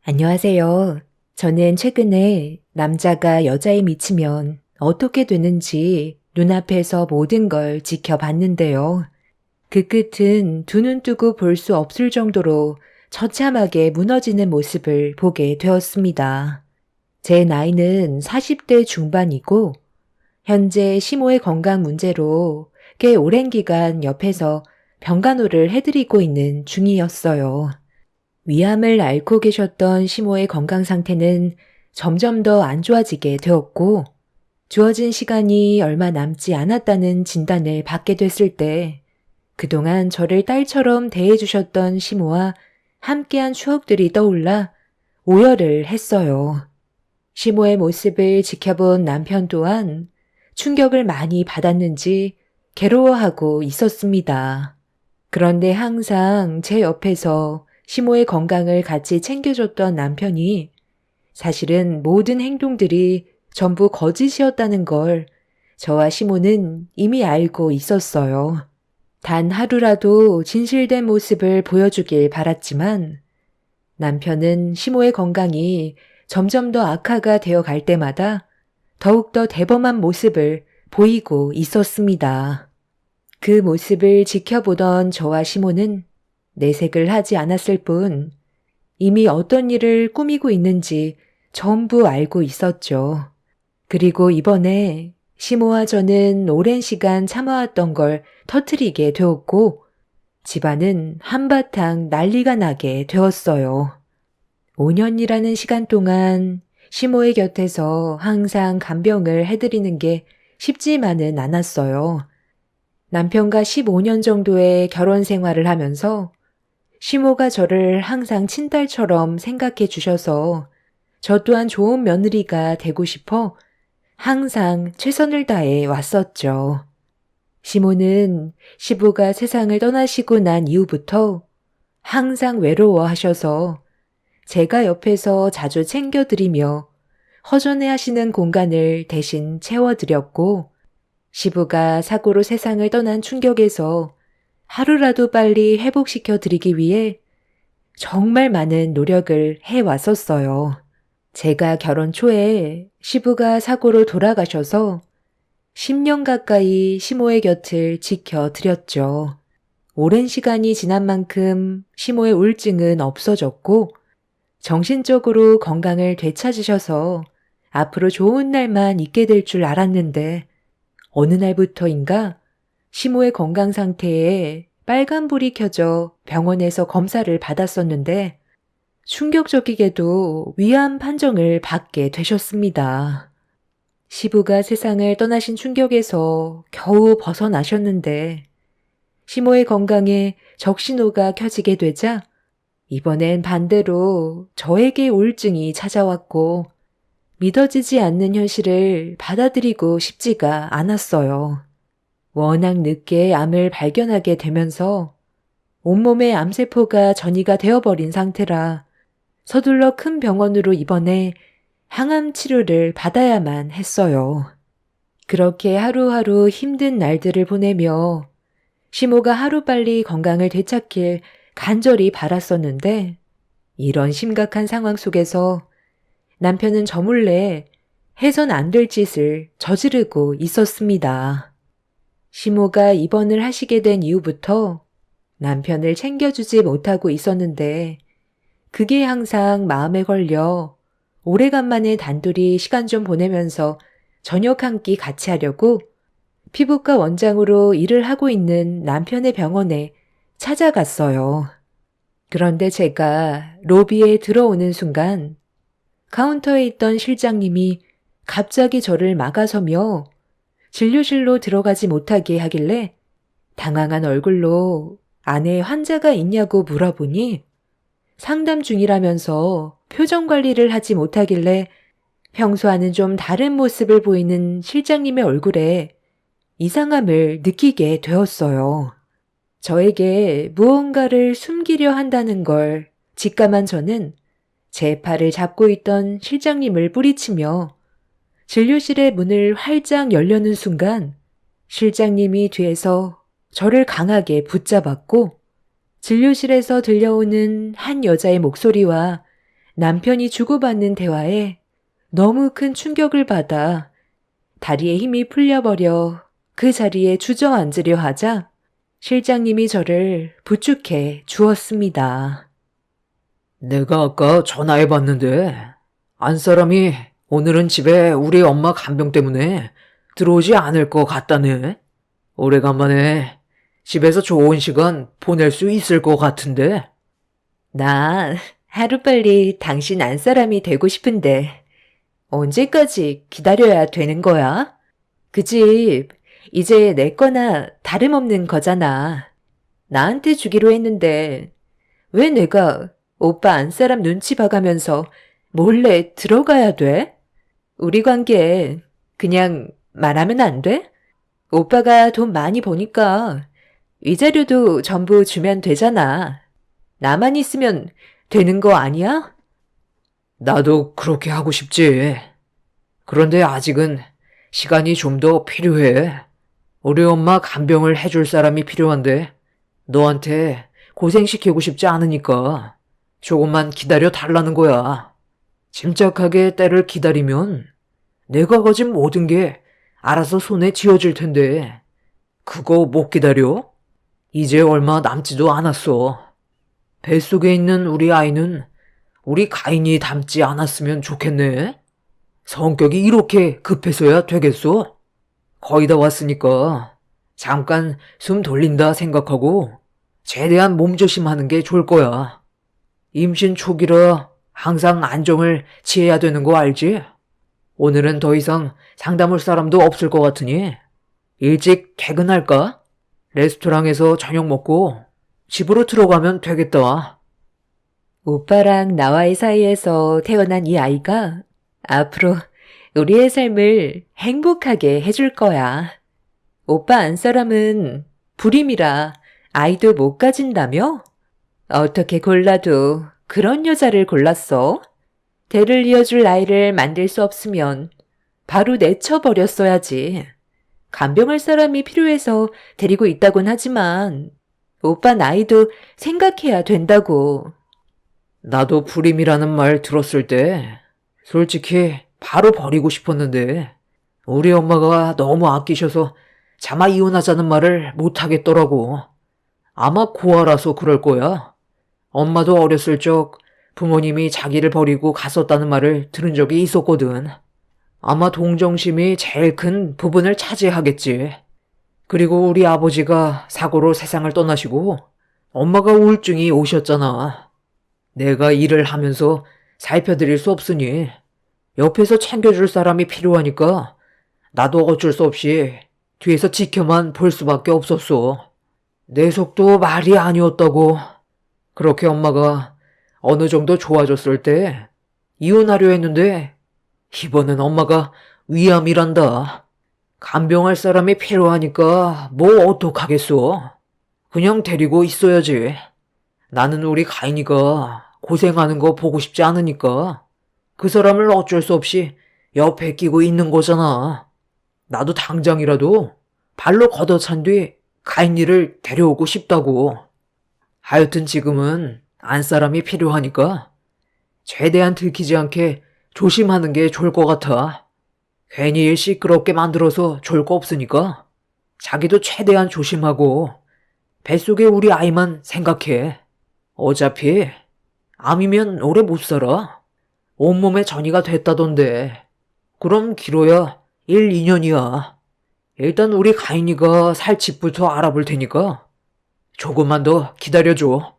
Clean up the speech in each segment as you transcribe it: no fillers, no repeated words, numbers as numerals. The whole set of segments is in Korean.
안녕하세요. 저는 최근에 남자가 여자에 미치면 어떻게 되는지 눈앞에서 모든 걸 지켜봤는데요. 그 끝은 두 눈 뜨고 볼 수 없을 정도로 처참하게 무너지는 모습을 보게 되었습니다. 제 나이는 40대 중반이고 현재 시모의 건강 문제로 꽤 오랜 기간 옆에서 병간호를 해드리고 있는 중이었어요. 위암을 앓고 계셨던 시모의 건강 상태는 점점 더 안 좋아지게 되었고, 주어진 시간이 얼마 남지 않았다는 진단을 받게 됐을 때, 그동안 저를 딸처럼 대해주셨던 시모와 함께한 추억들이 떠올라 오열을 했어요. 시모의 모습을 지켜본 남편 또한 충격을 많이 받았는지 괴로워하고 있었습니다. 그런데 항상 제 옆에서 시모의 건강을 같이 챙겨줬던 남편이 사실은 모든 행동들이 전부 거짓이었다는 걸 저와 시모는 이미 알고 있었어요. 단 하루라도 진실된 모습을 보여주길 바랐지만 남편은 시모의 건강이 점점 더 악화가 되어 갈 때마다 더욱더 대범한 모습을 보이고 있었습니다. 그 모습을 지켜보던 저와 시모는 내색을 하지 않았을 뿐 이미 어떤 일을 꾸미고 있는지 전부 알고 있었죠. 그리고 이번에 시모와 저는 오랜 시간 참아왔던 걸 터뜨리게 되었고 집안은 한바탕 난리가 나게 되었어요. 5년이라는 시간 동안 시모의 곁에서 항상 간병을 해드리는 게 쉽지만은 않았어요. 남편과 15년 정도의 결혼 생활을 하면서 시모가 저를 항상 친딸처럼 생각해 주셔서 저 또한 좋은 며느리가 되고 싶어 항상 최선을 다해 왔었죠. 시모는 시부가 세상을 떠나시고 난 이후부터 항상 외로워하셔서 제가 옆에서 자주 챙겨드리며 허전해 하시는 공간을 대신 채워드렸고 시부가 사고로 세상을 떠난 충격에서 하루라도 빨리 회복시켜 드리기 위해 정말 많은 노력을 해왔었어요. 제가 결혼 초에 시부가 사고로 돌아가셔서 10년 가까이 시모의 곁을 지켜드렸죠. 오랜 시간이 지난 만큼 시모의 우울증은 없어졌고 정신적으로 건강을 되찾으셔서 앞으로 좋은 날만 있게 될 줄 알았는데 어느 날부터인가 시모의 건강 상태에 빨간불이 켜져 병원에서 검사를 받았었는데 충격적이게도 위암 판정을 받게 되셨습니다. 시부가 세상을 떠나신 충격에서 겨우 벗어나셨는데 시모의 건강에 적신호가 켜지게 되자 이번엔 반대로 저에게 우울증이 찾아왔고 믿어지지 않는 현실을 받아들이고 싶지가 않았어요. 워낙 늦게 암을 발견하게 되면서 온몸에 암세포가 전이가 되어버린 상태라 서둘러 큰 병원으로 입원해 항암 치료를 받아야만 했어요. 그렇게 하루하루 힘든 날들을 보내며 시모가 하루빨리 건강을 되찾길 간절히 바랐었는데 이런 심각한 상황 속에서 남편은 저 몰래 해선 안 될 짓을 저지르고 있었습니다. 시모가 입원을 하시게 된 이후부터 남편을 챙겨주지 못하고 있었는데 그게 항상 마음에 걸려 오래간만에 단둘이 시간 좀 보내면서 저녁 한 끼 같이 하려고 피부과 원장으로 일을 하고 있는 남편의 병원에 찾아갔어요. 그런데 제가 로비에 들어오는 순간 카운터에 있던 실장님이 갑자기 저를 막아서며 진료실로 들어가지 못하게 하길래 당황한 얼굴로 안에 환자가 있냐고 물어보니 상담 중이라면서 표정 관리를 하지 못하길래 평소와는 좀 다른 모습을 보이는 실장님의 얼굴에 이상함을 느끼게 되었어요. 저에게 무언가를 숨기려 한다는 걸 직감한 저는 제 팔을 잡고 있던 실장님을 뿌리치며 진료실의 문을 활짝 열려는 순간 실장님이 뒤에서 저를 강하게 붙잡았고 진료실에서 들려오는 한 여자의 목소리와 남편이 주고받는 대화에 너무 큰 충격을 받아 다리에 힘이 풀려버려 그 자리에 주저앉으려 하자 실장님이 저를 부축해 주었습니다. 내가 아까 전화해봤는데, 안사람이 오늘은 집에 우리 엄마 간병 때문에 들어오지 않을 것 같다네. 오래간만에 집에서 좋은 시간 보낼 수 있을 것 같은데. 나 하루빨리 당신 안사람이 되고 싶은데 언제까지 기다려야 되는 거야? 그 집 이제 내 거나 다름없는 거잖아. 나한테 주기로 했는데 왜 내가 오빠 안사람 눈치 봐가면서 몰래 들어가야 돼? 우리 관계 그냥 말하면 안 돼? 오빠가 돈 많이 버니까 위자료도 전부 주면 되잖아. 나만 있으면 되는 거 아니야? 나도 그렇게 하고 싶지. 그런데 아직은 시간이 좀 더 필요해. 우리 엄마 간병을 해줄 사람이 필요한데, 너한테 고생시키고 싶지 않으니까 조금만 기다려 달라는 거야. 침착하게 때를 기다리면 내가 가진 모든 게 알아서 손에 쥐어질 텐데, 그거 못 기다려? 이제 얼마 남지도 않았어. 뱃속에 있는 우리 아이는 우리 가인이 닮지 않았으면 좋겠네. 성격이 이렇게 급해서야 되겠어? 거의 다 왔으니까 잠깐 숨 돌린다 생각하고 최대한 몸조심하는 게 좋을 거야. 임신 초기라 항상 안정을 취해야 되는 거 알지? 오늘은 더 이상 상담할 사람도 없을 것 같으니 일찍 퇴근할까? 레스토랑에서 저녁 먹고 집으로 들어가면 되겠다. 오빠랑 나와의 사이에서 태어난 이 아이가 앞으로 우리의 삶을 행복하게 해줄 거야. 오빠 안사람은 불임이라 아이도 못 가진다며? 어떻게 골라도 그런 여자를 골랐어? 대를 이어줄 아이를 만들 수 없으면 바로 내쳐버렸어야지. 간병할 사람이 필요해서 데리고 있다곤 하지만 오빠 나이도 생각해야 된다고. 나도 불임이라는 말 들었을 때 솔직히 바로 버리고 싶었는데 우리 엄마가 너무 아끼셔서 차마 이혼하자는 말을 못 하겠더라고. 아마 고아라서 그럴 거야. 엄마도 어렸을 적 부모님이 자기를 버리고 갔었다는 말을 들은 적이 있었거든. 아마 동정심이 제일 큰 부분을 차지하겠지. 그리고 우리 아버지가 사고로 세상을 떠나시고 엄마가 우울증이 오셨잖아. 내가 일을 하면서 살펴드릴 수 없으니 옆에서 챙겨줄 사람이 필요하니까 나도 어쩔 수 없이 뒤에서 지켜만 볼 수밖에 없었어. 내 속도 말이 아니었다고. 그렇게 엄마가 어느 정도 좋아졌을 때 이혼하려 했는데 이번엔 엄마가 위암이란다. 간병할 사람이 필요하니까 뭐 어떡하겠어. 그냥 데리고 있어야지. 나는 우리 가인이가 고생하는 거 보고 싶지 않으니까 그 사람을 어쩔 수 없이 옆에 끼고 있는 거잖아. 나도 당장이라도 발로 걷어찬 뒤 가인이를 데려오고 싶다고. 하여튼 지금은 안 사람이 필요하니까 최대한 들키지 않게 조심하는 게 좋을 것 같아. 괜히 일 시끄럽게 만들어서 좋을 거 없으니까 자기도 최대한 조심하고 뱃속에 우리 아이만 생각해. 어차피 암이면 오래 못 살아. 온몸에 전이가 됐다던데. 그럼 길어야 1, 2년이야. 일단 우리 가인이가 살 집부터 알아볼 테니까 조금만 더 기다려줘.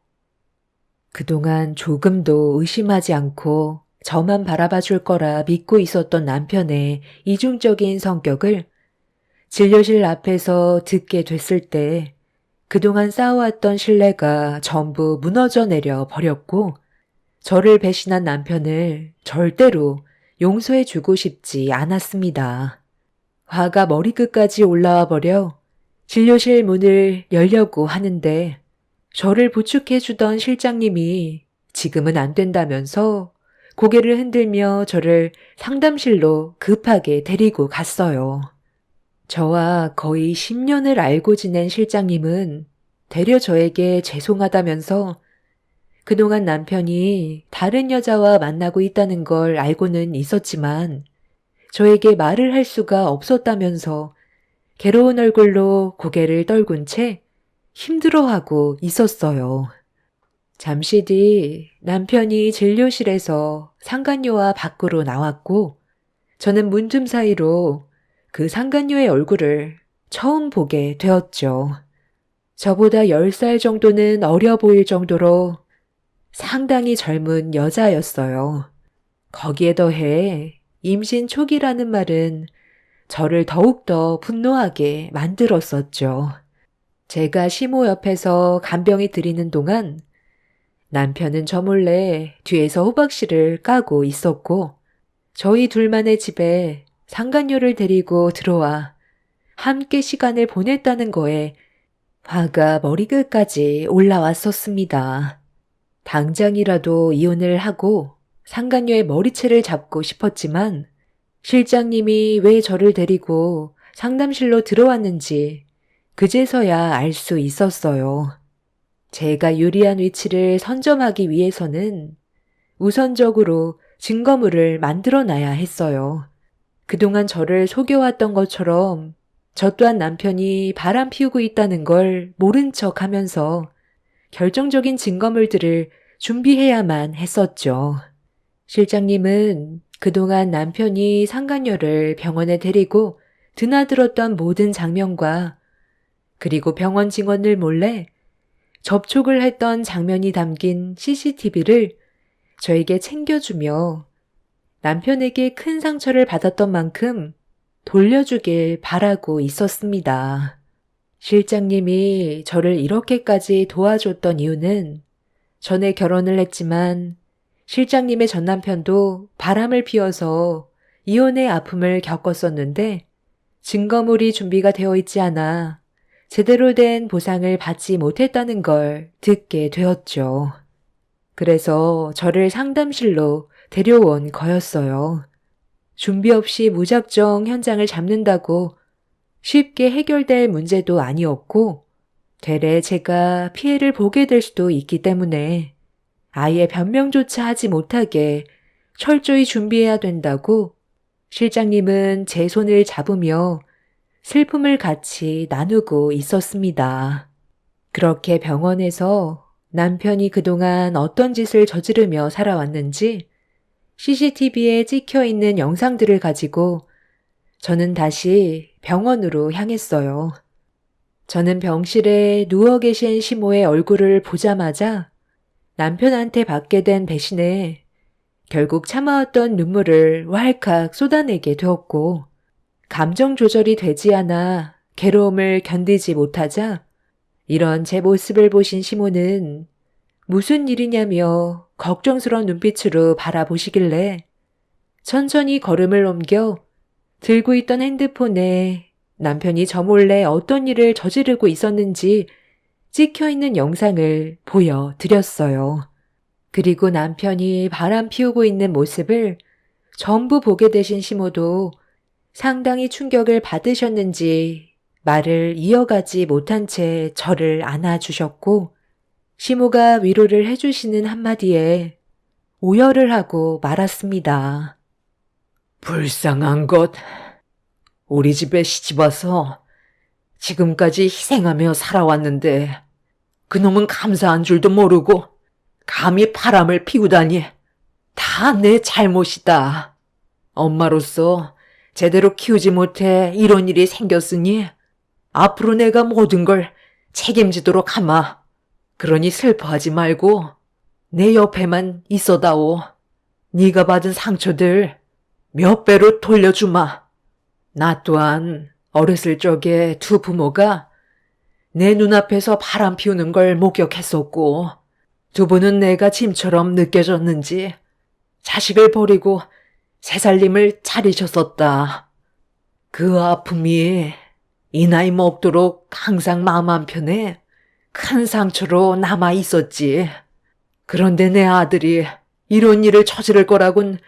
그동안 조금도 의심하지 않고 저만 바라봐 줄 거라 믿고 있었던 남편의 이중적인 성격을 진료실 앞에서 듣게 됐을 때 그동안 쌓아왔던 신뢰가 전부 무너져 내려 버렸고 저를 배신한 남편을 절대로 용서해 주고 싶지 않았습니다. 화가 머리끝까지 올라와 버려 진료실 문을 열려고 하는데 저를 부축해 주던 실장님이 지금은 안 된다면서 고개를 흔들며 저를 상담실로 급하게 데리고 갔어요. 저와 거의 10년을 알고 지낸 실장님은 되려 저에게 죄송하다면서 그동안 남편이 다른 여자와 만나고 있다는 걸 알고는 있었지만 저에게 말을 할 수가 없었다면서 괴로운 얼굴로 고개를 떨군 채 힘들어하고 있었어요. 잠시 뒤 남편이 진료실에서 상간녀와 밖으로 나왔고 저는 문틈 사이로 그 상간녀의 얼굴을 처음 보게 되었죠. 저보다 10살 정도는 어려 보일 정도로 상당히 젊은 여자였어요. 거기에 더해 임신 초기라는 말은 저를 더욱더 분노하게 만들었었죠. 제가 시모 옆에서 간병이 들이는 동안 남편은 저 몰래 뒤에서 호박씨를 까고 있었고 저희 둘만의 집에 상간녀를 데리고 들어와 함께 시간을 보냈다는 거에 화가 머리끝까지 올라왔었습니다. 당장이라도 이혼을 하고 상간녀의 머리채를 잡고 싶었지만 실장님이 왜 저를 데리고 상담실로 들어왔는지 그제서야 알 수 있었어요. 제가 유리한 위치를 선점하기 위해서는 우선적으로 증거물을 만들어놔야 했어요. 그동안 저를 속여왔던 것처럼 저 또한 남편이 바람 피우고 있다는 걸 모른 척 하면서 결정적인 증거물들을 준비해야만 했었죠. 실장님은 그동안 남편이 상간녀를 병원에 데리고 드나들었던 모든 장면과 그리고 병원 직원을 몰래 접촉을 했던 장면이 담긴 CCTV를 저에게 챙겨주며 남편에게 큰 상처를 받았던 만큼 돌려주길 바라고 있었습니다. 실장님이 저를 이렇게까지 도와줬던 이유는 전에 결혼을 했지만 실장님의 전 남편도 바람을 피워서 이혼의 아픔을 겪었었는데 증거물이 준비가 되어 있지 않아 제대로 된 보상을 받지 못했다는 걸 듣게 되었죠. 그래서 저를 상담실로 데려온 거였어요. 준비 없이 무작정 현장을 잡는다고 쉽게 해결될 문제도 아니었고 되레 제가 피해를 보게 될 수도 있기 때문에 아예 변명조차 하지 못하게 철저히 준비해야 된다고 실장님은 제 손을 잡으며 슬픔을 같이 나누고 있었습니다. 그렇게 병원에서 남편이 그동안 어떤 짓을 저지르며 살아왔는지 CCTV에 찍혀 있는 영상들을 가지고 저는 다시 병원으로 향했어요. 저는 병실에 누워 계신 시모의 얼굴을 보자마자 남편한테 받게 된 배신에 결국 참아왔던 눈물을 왈칵 쏟아내게 되었고 감정 조절이 되지 않아 괴로움을 견디지 못하자 이런 제 모습을 보신 시모는 무슨 일이냐며 걱정스러운 눈빛으로 바라보시길래 천천히 걸음을 옮겨 들고 있던 핸드폰에 남편이 저 몰래 어떤 일을 저지르고 있었는지 찍혀있는 영상을 보여드렸어요. 그리고 남편이 바람 피우고 있는 모습을 전부 보게 되신 시모도 상당히 충격을 받으셨는지 말을 이어가지 못한 채 저를 안아주셨고 시모가 위로를 해주시는 한마디에 오열을 하고 말았습니다. 불쌍한 것. 우리 집에 시집와서 지금까지 희생하며 살아왔는데 그놈은 감사한 줄도 모르고 감히 바람을 피우다니. 다 내 잘못이다. 엄마로서 제대로 키우지 못해 이런 일이 생겼으니 앞으로 내가 모든 걸 책임지도록 하마. 그러니 슬퍼하지 말고 내 옆에만 있어다오. 네가 받은 상처들 몇 배로 돌려주마. 나 또한 어렸을 적에 두 부모가 내 눈앞에서 바람 피우는 걸 목격했었고 두 분은 내가 짐처럼 느껴졌는지 자식을 버리고 새살림을 차리셨었다. 그 아픔이 이 나이 먹도록 항상 마음 한편에 큰 상처로 남아 있었지. 그런데 내 아들이 이런 일을 저지를 거라곤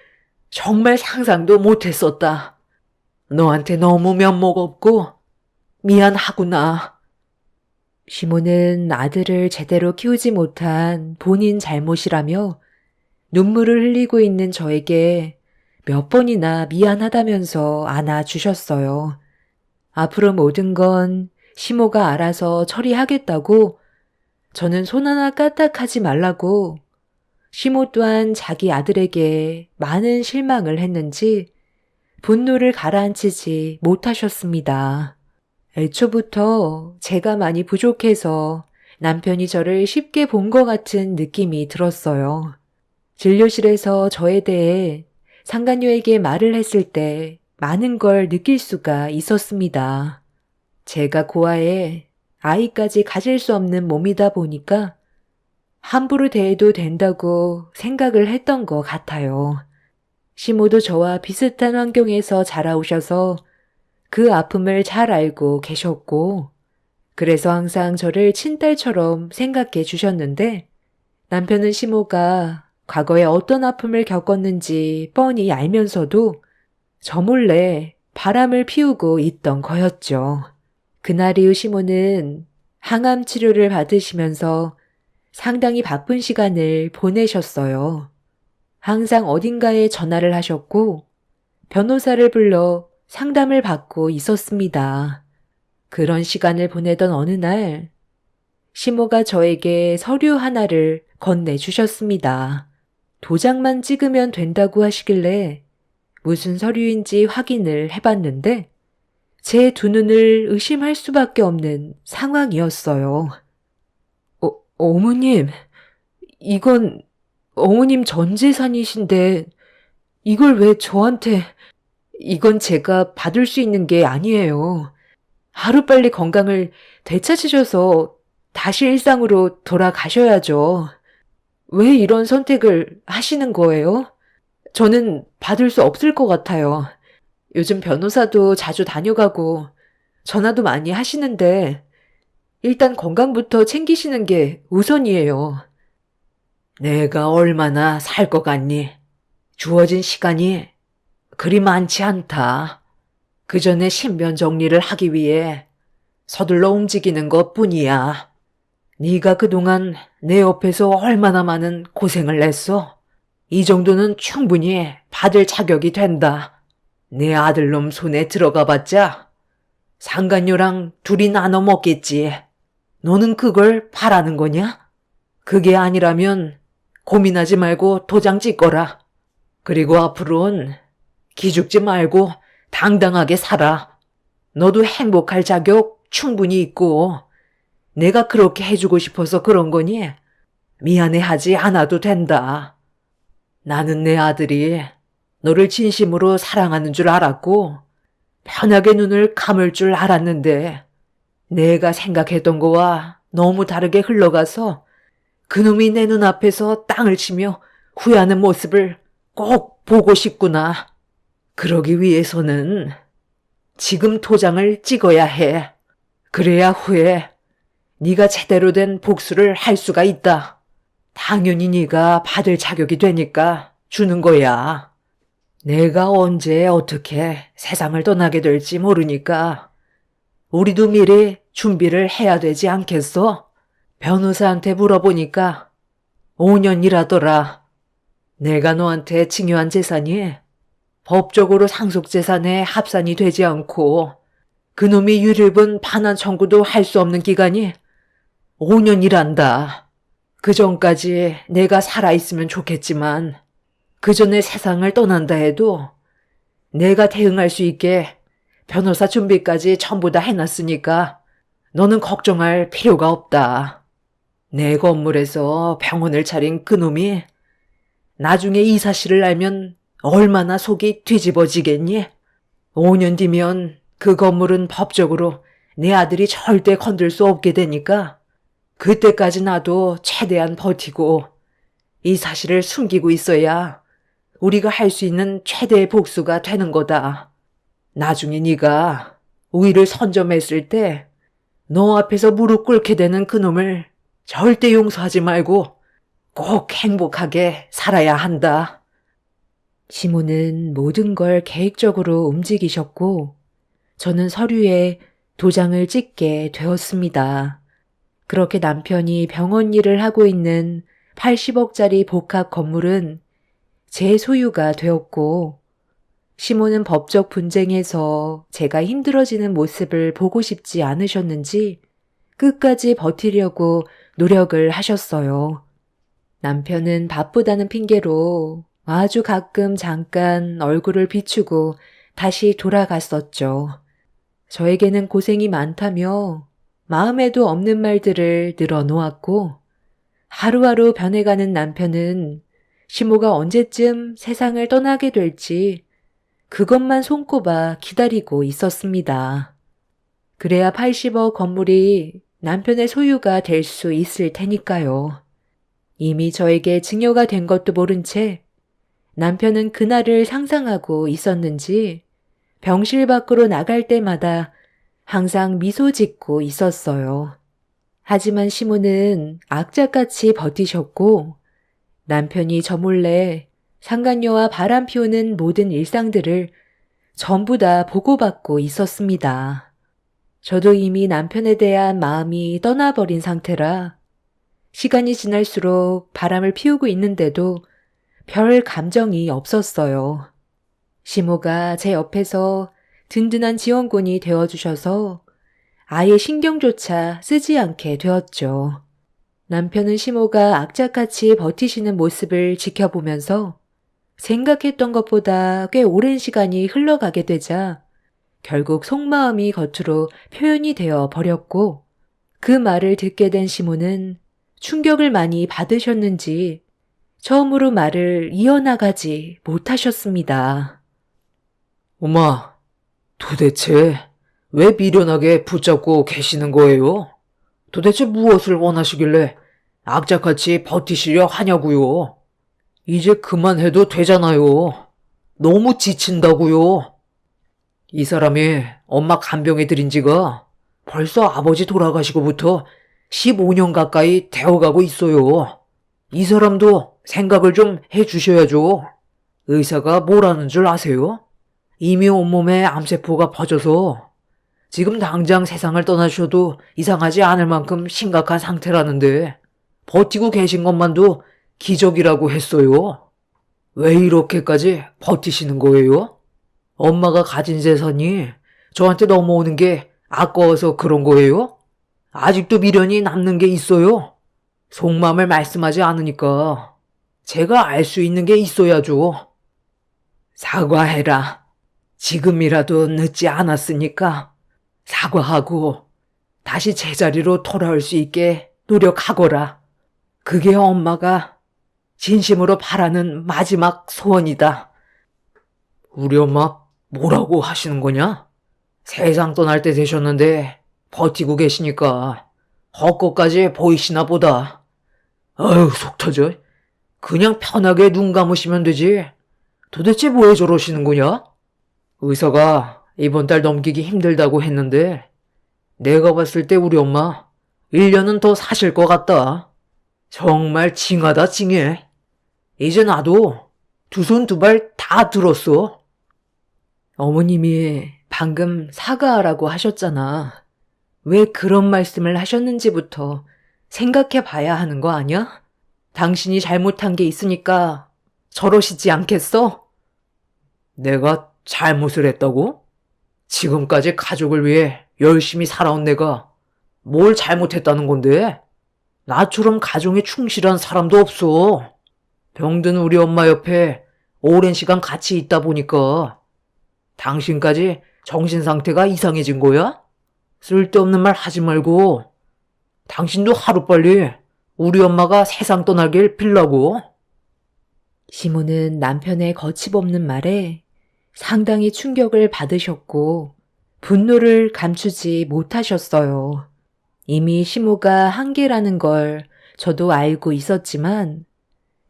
정말 상상도 못했었다. 너한테 너무 면목 없고 미안하구나. 시모는 아들을 제대로 키우지 못한 본인 잘못이라며 눈물을 흘리고 있는 저에게 몇 번이나 미안하다면서 안아주셨어요. 앞으로 모든 건 시모가 알아서 처리하겠다고, 저는 손 하나 까딱하지 말라고. 시모 또한 자기 아들에게 많은 실망을 했는지 분노를 가라앉히지 못하셨습니다. 애초부터 제가 많이 부족해서 남편이 저를 쉽게 본 것 같은 느낌이 들었어요. 진료실에서 저에 대해 상간녀에게 말을 했을 때 많은 걸 느낄 수가 있었습니다. 제가 고아에 아이까지 가질 수 없는 몸이다 보니까 함부로 대해도 된다고 생각을 했던 것 같아요. 시모도 저와 비슷한 환경에서 자라오셔서 그 아픔을 잘 알고 계셨고, 그래서 항상 저를 친딸처럼 생각해 주셨는데, 남편은 시모가 과거에 어떤 아픔을 겪었는지 뻔히 알면서도 저 몰래 바람을 피우고 있던 거였죠. 그날 이후 시모는 항암 치료를 받으시면서 상당히 바쁜 시간을 보내셨어요. 항상 어딘가에 전화를 하셨고 변호사를 불러 상담을 받고 있었습니다. 그런 시간을 보내던 어느 날 시모가 저에게 서류 하나를 건네주셨습니다. 도장만 찍으면 된다고 하시길래 무슨 서류인지 확인을 해봤는데 제 두 눈을 의심할 수밖에 없는 상황이었어요. 어머님, 이건 어머님 전 재산이신데 이걸 왜 저한테... 이건 제가 받을 수 있는 게 아니에요. 하루빨리 건강을 되찾으셔서 다시 일상으로 돌아가셔야죠. 왜 이런 선택을 하시는 거예요? 저는 받을 수 없을 것 같아요. 요즘 변호사도 자주 다녀가고 전화도 많이 하시는데 일단 건강부터 챙기시는 게 우선이에요. 내가 얼마나 살 것 같니? 주어진 시간이 그리 많지 않다. 그 전에 신변 정리를 하기 위해 서둘러 움직이는 것뿐이야. 네가 그동안 내 옆에서 얼마나 많은 고생을 했어? 이 정도는 충분히 받을 자격이 된다. 내 아들놈 손에 들어가봤자 상간녀랑 둘이 나눠 먹겠지. 너는 그걸 바라는 거냐? 그게 아니라면 고민하지 말고 도장 찍거라. 그리고 앞으로는 기죽지 말고 당당하게 살아. 너도 행복할 자격 충분히 있고 내가 그렇게 해주고 싶어서 그런 거니 미안해하지 않아도 된다. 나는 내 아들이 너를 진심으로 사랑하는 줄 알았고 편하게 눈을 감을 줄 알았는데 내가 생각했던 거와 너무 다르게 흘러가서 그놈이 내 눈앞에서 땅을 치며 후회하는 모습을 꼭 보고 싶구나. 그러기 위해서는 지금 도장을 찍어야 해. 그래야 후에 네가 제대로 된 복수를 할 수가 있다. 당연히 네가 받을 자격이 되니까 주는 거야. 내가 언제 어떻게 세상을 떠나게 될지 모르니까 우리도 미리 준비를 해야 되지 않겠어? 변호사한테 물어보니까 5년이라더라. 내가 너한테 증여한 재산이 법적으로 상속재산에 합산이 되지 않고 그놈이 유류분 반환 청구도 할 수 없는 기간이 5년이란다. 그 전까지 내가 살아있으면 좋겠지만 그 전에 세상을 떠난다 해도 내가 대응할 수 있게 변호사 준비까지 전부 다 해놨으니까 너는 걱정할 필요가 없다. 내 건물에서 병원을 차린 그놈이 나중에 이 사실을 알면 얼마나 속이 뒤집어지겠니? 5년 뒤면 그 건물은 법적으로 내 아들이 절대 건들 수 없게 되니까 그때까지 나도 최대한 버티고 이 사실을 숨기고 있어야 우리가 할 수 있는 최대의 복수가 되는 거다. 나중에 네가 우위를 선점했을 때 너 앞에서 무릎 꿇게 되는 그놈을 절대 용서하지 말고 꼭 행복하게 살아야 한다. 시모는 모든 걸 계획적으로 움직이셨고 저는 서류에 도장을 찍게 되었습니다. 그렇게 남편이 병원 일을 하고 있는 80억짜리 복합 건물은 제 소유가 되었고, 시모는 법적 분쟁에서 제가 힘들어지는 모습을 보고 싶지 않으셨는지 끝까지 버티려고 노력을 하셨어요. 남편은 바쁘다는 핑계로 아주 가끔 잠깐 얼굴을 비추고 다시 돌아갔었죠. 저에게는 고생이 많다며 마음에도 없는 말들을 늘어놓았고, 하루하루 변해가는 남편은 시모가 언제쯤 세상을 떠나게 될지 그것만 손꼽아 기다리고 있었습니다. 그래야 80억 건물이 남편의 소유가 될 수 있을 테니까요. 이미 저에게 증여가 된 것도 모른 채 남편은 그날을 상상하고 있었는지 병실 밖으로 나갈 때마다 항상 미소 짓고 있었어요. 하지만 시모는 악착같이 버티셨고, 남편이 저 몰래 상간녀와 바람 피우는 모든 일상들을 전부 다 보고받고 있었습니다. 저도 이미 남편에 대한 마음이 떠나버린 상태라 시간이 지날수록 바람을 피우고 있는데도 별 감정이 없었어요. 시모가 제 옆에서 든든한 지원군이 되어주셔서 아예 신경조차 쓰지 않게 되었죠. 남편은 시모가 악착같이 버티시는 모습을 지켜보면서 생각했던 것보다 꽤 오랜 시간이 흘러가게 되자 결국 속마음이 겉으로 표현이 되어 버렸고, 그 말을 듣게 된 시모는 충격을 많이 받으셨는지 처음으로 말을 이어나가지 못하셨습니다. 엄마, 도대체 왜 미련하게 붙잡고 계시는 거예요? 도대체 무엇을 원하시길래 악착같이 버티시려 하냐고요? 이제 그만해도 되잖아요. 너무 지친다고요. 이 사람이 엄마 간병해 드린 지가 벌써 아버지 돌아가시고부터 15년 가까이 되어가고 있어요. 이 사람도 생각을 좀 해주셔야죠. 의사가 뭐라는 줄 아세요? 이미 온몸에 암세포가 퍼져서 지금 당장 세상을 떠나셔도 이상하지 않을 만큼 심각한 상태라는데 버티고 계신 것만도 기적이라고 했어요. 왜 이렇게까지 버티시는 거예요? 엄마가 가진 재산이 저한테 넘어오는 게 아까워서 그런 거예요? 아직도 미련이 남는 게 있어요? 속마음을 말씀하지 않으니까 제가 알 수 있는 게 있어야죠. 사과해라. 지금이라도 늦지 않았으니까 사과하고 다시 제자리로 돌아올 수 있게 노력하거라. 그게 엄마가 진심으로 바라는 마지막 소원이다. 우리 엄마 뭐라고 하시는 거냐? 세상 떠날 때 되셨는데 버티고 계시니까 헛것까지 보이시나 보다. 아유, 속 터져. 그냥 편하게 눈 감으시면 되지. 도대체 왜 저러시는 거냐? 의사가 이번 달 넘기기 힘들다고 했는데 내가 봤을 때 우리 엄마 1년은 더 사실 것 같다. 정말 징하다 징해. 이제 나도 두 손 두 발 다 들었어. 어머님이 방금 사과하라고 하셨잖아. 왜 그런 말씀을 하셨는지부터 생각해 봐야 하는 거 아니야? 당신이 잘못한 게 있으니까 저러시지 않겠어? 내가 잘못을 했다고? 지금까지 가족을 위해 열심히 살아온 내가 뭘 잘못했다는 건데? 나처럼 가정에 충실한 사람도 없어. 병든 우리 엄마 옆에 오랜 시간 같이 있다 보니까 당신까지 정신 상태가 이상해진 거야? 쓸데없는 말 하지 말고 당신도 하루빨리 우리 엄마가 세상 떠나길 빌라고. 시모는 남편의 거침없는 말에 상당히 충격을 받으셨고 분노를 감추지 못하셨어요. 이미 시모가 한계라는 걸 저도 알고 있었지만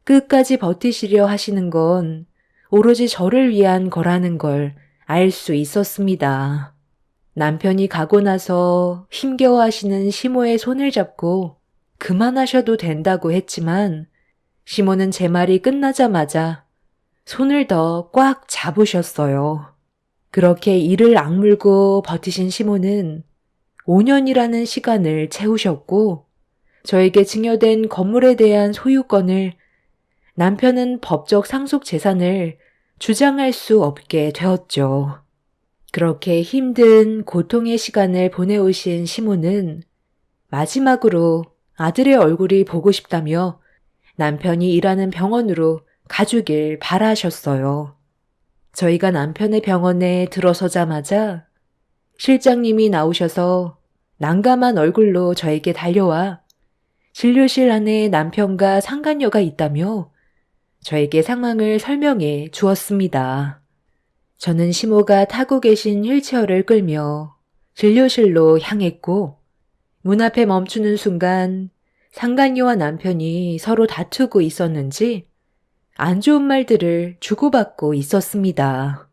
끝까지 버티시려 하시는 건 오로지 저를 위한 거라는 걸 알 수 있었습니다. 남편이 가고 나서 힘겨워하시는 시모의 손을 잡고 그만하셔도 된다고 했지만 시모는 제 말이 끝나자마자 손을 더 꽉 잡으셨어요. 그렇게 이를 악물고 버티신 시모는 5년이라는 시간을 채우셨고 저에게 증여된 건물에 대한 소유권을 남편은 법적 상속 재산을 주장할 수 없게 되었죠. 그렇게 힘든 고통의 시간을 보내오신 시모는 마지막으로 아들의 얼굴이 보고 싶다며 남편이 일하는 병원으로 가주길 바라셨어요. 저희가 남편의 병원에 들어서자마자 실장님이 나오셔서 난감한 얼굴로 저에게 달려와 진료실 안에 남편과 상간녀가 있다며 저에게 상황을 설명해 주었습니다. 저는 시모가 타고 계신 휠체어를 끌며 진료실로 향했고 문 앞에 멈추는 순간 상간녀와 남편이 서로 다투고 있었는지 안 좋은 말들을 주고받고 있었습니다.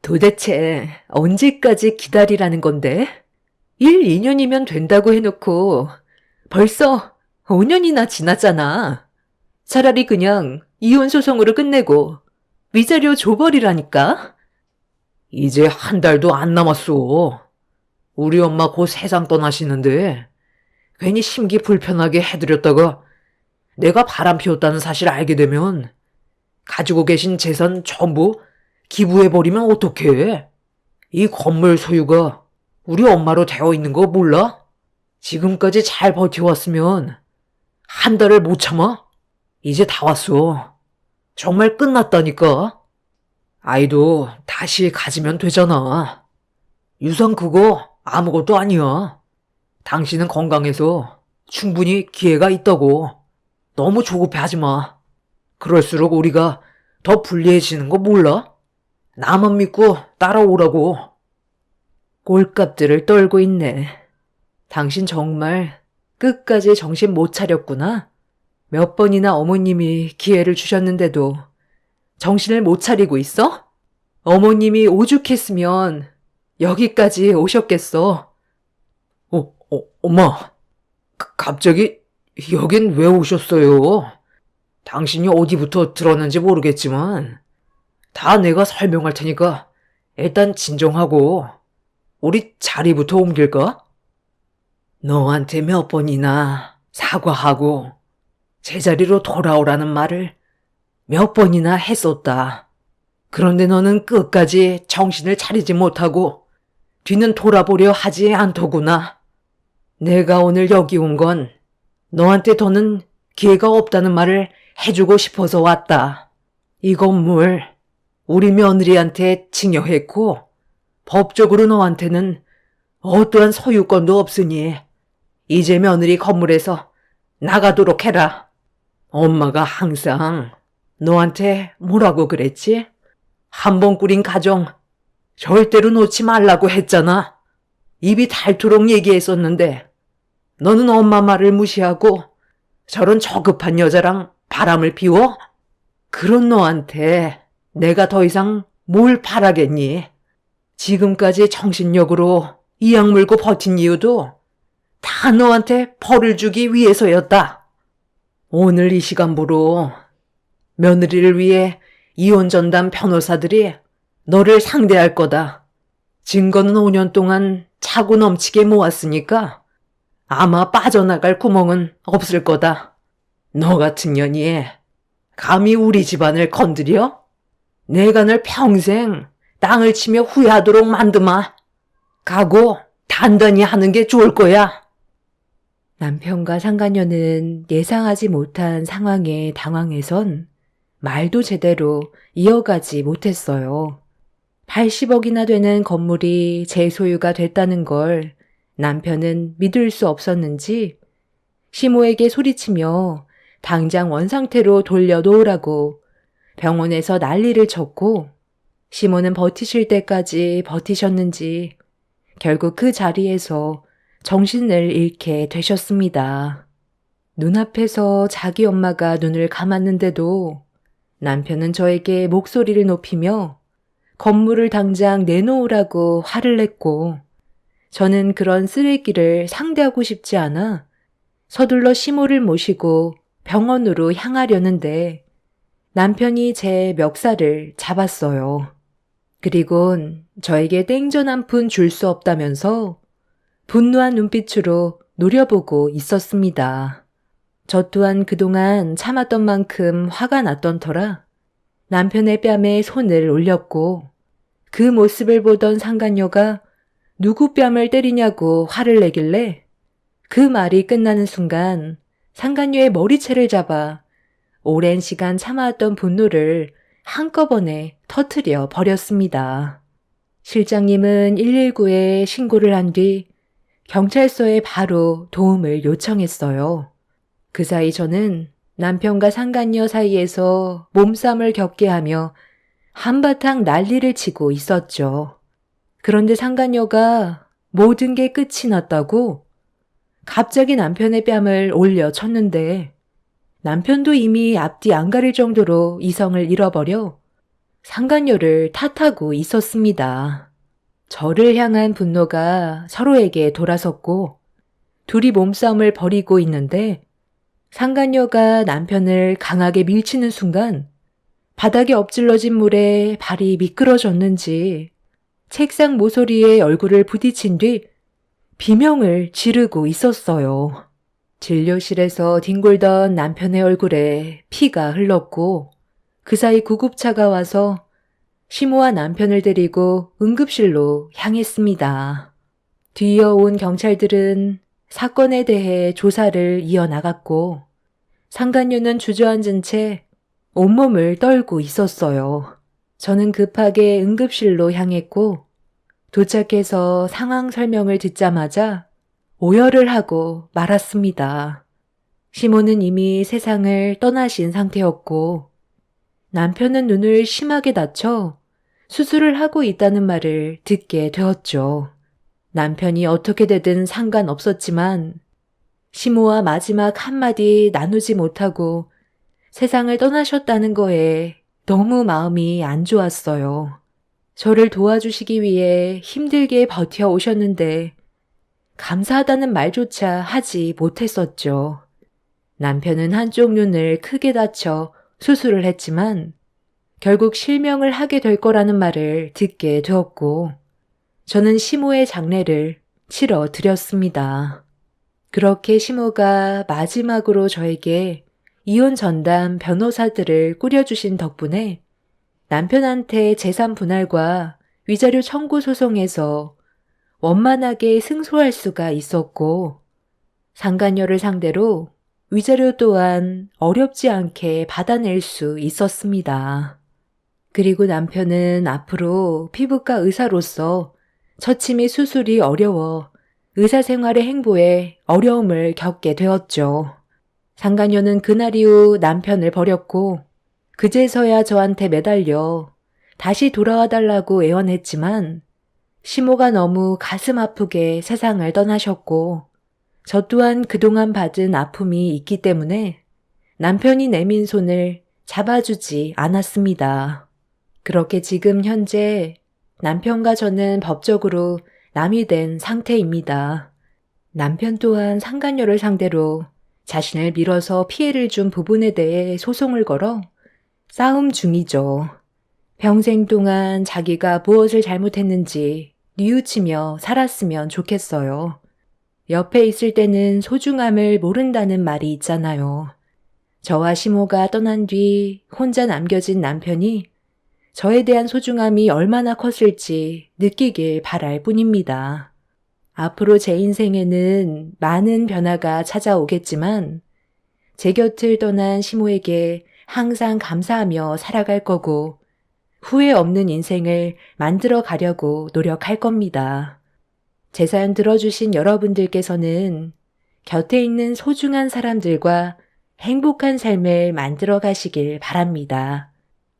도대체 언제까지 기다리라는 건데? 1, 2년이면 된다고 해놓고 벌써 5년이나 지났잖아. 차라리 그냥 이혼 소송으로 끝내고 위자료 줘버리라니까? 이제 한 달도 안 남았어. 우리 엄마 곧 세상 떠나시는데 괜히 심기 불편하게 해드렸다가 내가 바람 피웠다는 사실 알게 되면 가지고 계신 재산 전부 기부해버리면 어떡해? 이 건물 소유가 우리 엄마로 되어 있는 거 몰라? 지금까지 잘 버텨왔으면 한 달을 못 참아? 이제 다 왔어. 정말 끝났다니까. 아이도 다시 가지면 되잖아. 유산 그거 아무것도 아니야. 당신은 건강해서 충분히 기회가 있다고. 너무 조급해하지 마. 그럴수록 우리가 더 불리해지는 거 몰라? 나만 믿고 따라오라고. 꼴값들을 떨고 있네. 당신 정말 끝까지 정신 못 차렸구나. 몇 번이나 어머님이 기회를 주셨는데도 정신을 못 차리고 있어? 어머님이 오죽했으면 여기까지 오셨겠어. 엄마. 갑자기 여긴 왜 오셨어요? 당신이 어디부터 들었는지 모르겠지만 다 내가 설명할 테니까 일단 진정하고 우리 자리부터 옮길까? 너한테 몇 번이나 사과하고 제자리로 돌아오라는 말을 몇 번이나 했었다. 그런데 너는 끝까지 정신을 차리지 못하고 뒤는 돌아보려 하지 않더구나. 내가 오늘 여기 온 건 너한테 더는 기회가 없다는 말을 해주고 싶어서 왔다. 이 건물 우리 며느리한테 증여했고 법적으로 너한테는 어떠한 소유권도 없으니 이제 며느리 건물에서 나가도록 해라. 엄마가 항상 너한테 뭐라고 그랬지? 한 번 꾸린 가정 절대로 놓지 말라고 했잖아. 입이 닳도록 얘기했었는데 너는 엄마 말을 무시하고 저런 저급한 여자랑 바람을 피워? 그런 너한테 내가 더 이상 뭘 바라겠니? 지금까지 정신력으로 이 약 물고 버틴 이유도 다 너한테 벌을 주기 위해서였다. 오늘 이 시간부로 며느리를 위해 이혼 전담 변호사들이 너를 상대할 거다. 증거는 5년 동안 차고 넘치게 모았으니까 아마 빠져나갈 구멍은 없을 거다. 너 같은 년이 감히 우리 집안을 건드려? 내가 널 평생 땅을 치며 후회하도록 만드마. 각오 단단히 하는 게 좋을 거야. 남편과 상간녀는 예상하지 못한 상황에 당황해선 말도 제대로 이어가지 못했어요. 80억이나 되는 건물이 제 소유가 됐다는 걸 남편은 믿을 수 없었는지 시모에게 소리치며 당장 원상태로 돌려놓으라고 병원에서 난리를 쳤고 시모는 버티실 때까지 버티셨는지 결국 그 자리에서 정신을 잃게 되셨습니다. 눈앞에서 자기 엄마가 눈을 감았는데도 남편은 저에게 목소리를 높이며 건물을 당장 내놓으라고 화를 냈고 저는 그런 쓰레기를 상대하고 싶지 않아 서둘러 시모를 모시고 병원으로 향하려는데 남편이 제 멱살을 잡았어요. 그리곤 저에게 땡전 한 푼 줄 수 없다면서 분노한 눈빛으로 노려보고 있었습니다. 저 또한 그동안 참았던 만큼 화가 났던 터라 남편의 뺨에 손을 올렸고 그 모습을 보던 상간녀가 누구 뺨을 때리냐고 화를 내길래 그 말이 끝나는 순간 상간녀의 머리채를 잡아 오랜 시간 참아왔던 분노를 한꺼번에 터뜨려 버렸습니다. 실장님은 119에 신고를 한 뒤 경찰서에 바로 도움을 요청했어요. 그 사이 저는 남편과 상간녀 사이에서 몸싸움을 겪게 하며 한바탕 난리를 치고 있었죠. 그런데 상간녀가 모든 게 끝이 났다고 갑자기 남편의 뺨을 올려 쳤는데 남편도 이미 앞뒤 안 가릴 정도로 이성을 잃어버려 상간녀를 탓하고 있었습니다. 저를 향한 분노가 서로에게 돌아섰고 둘이 몸싸움을 벌이고 있는데 상간녀가 남편을 강하게 밀치는 순간 바닥에 엎질러진 물에 발이 미끄러졌는지 책상 모서리에 얼굴을 부딪힌 뒤 비명을 지르고 있었어요. 진료실에서 뒹굴던 남편의 얼굴에 피가 흘렀고 그 사이 구급차가 와서 시모와 남편을 데리고 응급실로 향했습니다. 뒤이어온 경찰들은 사건에 대해 조사를 이어나갔고 상간녀는 주저앉은 채 온몸을 떨고 있었어요. 저는 급하게 응급실로 향했고 도착해서 상황 설명을 듣자마자 오열을 하고 말았습니다. 시모는 이미 세상을 떠나신 상태였고 남편은 눈을 심하게 다쳐 수술을 하고 있다는 말을 듣게 되었죠. 남편이 어떻게 되든 상관없었지만 시모와 마지막 한마디 나누지 못하고 세상을 떠나셨다는 거에 너무 마음이 안 좋았어요. 저를 도와주시기 위해 힘들게 버텨오셨는데 감사하다는 말조차 하지 못했었죠. 남편은 한쪽 눈을 크게 다쳐 수술을 했지만 결국 실명을 하게 될 거라는 말을 듣게 되었고 저는 시모의 장례를 치러 드렸습니다. 그렇게 시모가 마지막으로 저에게 이혼 전담 변호사들을 꾸려주신 덕분에 남편한테 재산 분할과 위자료 청구 소송에서 원만하게 승소할 수가 있었고 상간녀를 상대로 위자료 또한 어렵지 않게 받아낼 수 있었습니다. 그리고 남편은 앞으로 피부과 의사로서 처치 수술이 어려워 의사 생활의 행보에 어려움을 겪게 되었죠. 상간녀는 그날 이후 남편을 버렸고 그제서야 저한테 매달려 다시 돌아와 달라고 애원했지만 시모가 너무 가슴 아프게 세상을 떠나셨고 저 또한 그동안 받은 아픔이 있기 때문에 남편이 내민 손을 잡아주지 않았습니다. 그렇게 지금 현재 남편과 저는 법적으로 남이 된 상태입니다. 남편 또한 상간녀를 상대로 자신을 밀어서 피해를 준 부분에 대해 소송을 걸어 싸움 중이죠. 평생 동안 자기가 무엇을 잘못했는지 뉘우치며 살았으면 좋겠어요. 옆에 있을 때는 소중함을 모른다는 말이 있잖아요. 저와 시모가 떠난 뒤 혼자 남겨진 남편이 저에 대한 소중함이 얼마나 컸을지 느끼길 바랄 뿐입니다. 앞으로 제 인생에는 많은 변화가 찾아오겠지만 제 곁을 떠난 시모에게 항상 감사하며 살아갈 거고 후회 없는 인생을 만들어 가려고 노력할 겁니다. 제 사연 들어주신 여러분들께서는 곁에 있는 소중한 사람들과 행복한 삶을 만들어 가시길 바랍니다.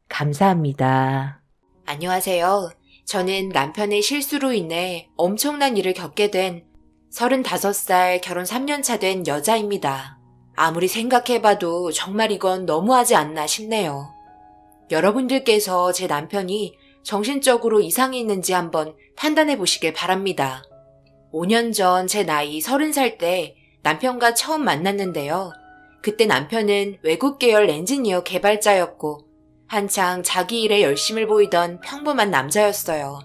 감사합니다. 안녕하세요. 저는 남편의 실수로 인해 엄청난 일을 겪게 된 35살 결혼 3년 차 된 여자입니다. 아무리 생각해봐도 정말 이건 너무하지 않나 싶네요. 여러분들께서 제 남편이 정신적으로 이상이 있는지 한번 판단해 보시길 바랍니다. 5년 전 제 나이 30살 때 남편과 처음 만났는데요. 그때 남편은 외국 계열 엔지니어 개발자였고 한창 자기 일에 열심을 보이던 평범한 남자였어요.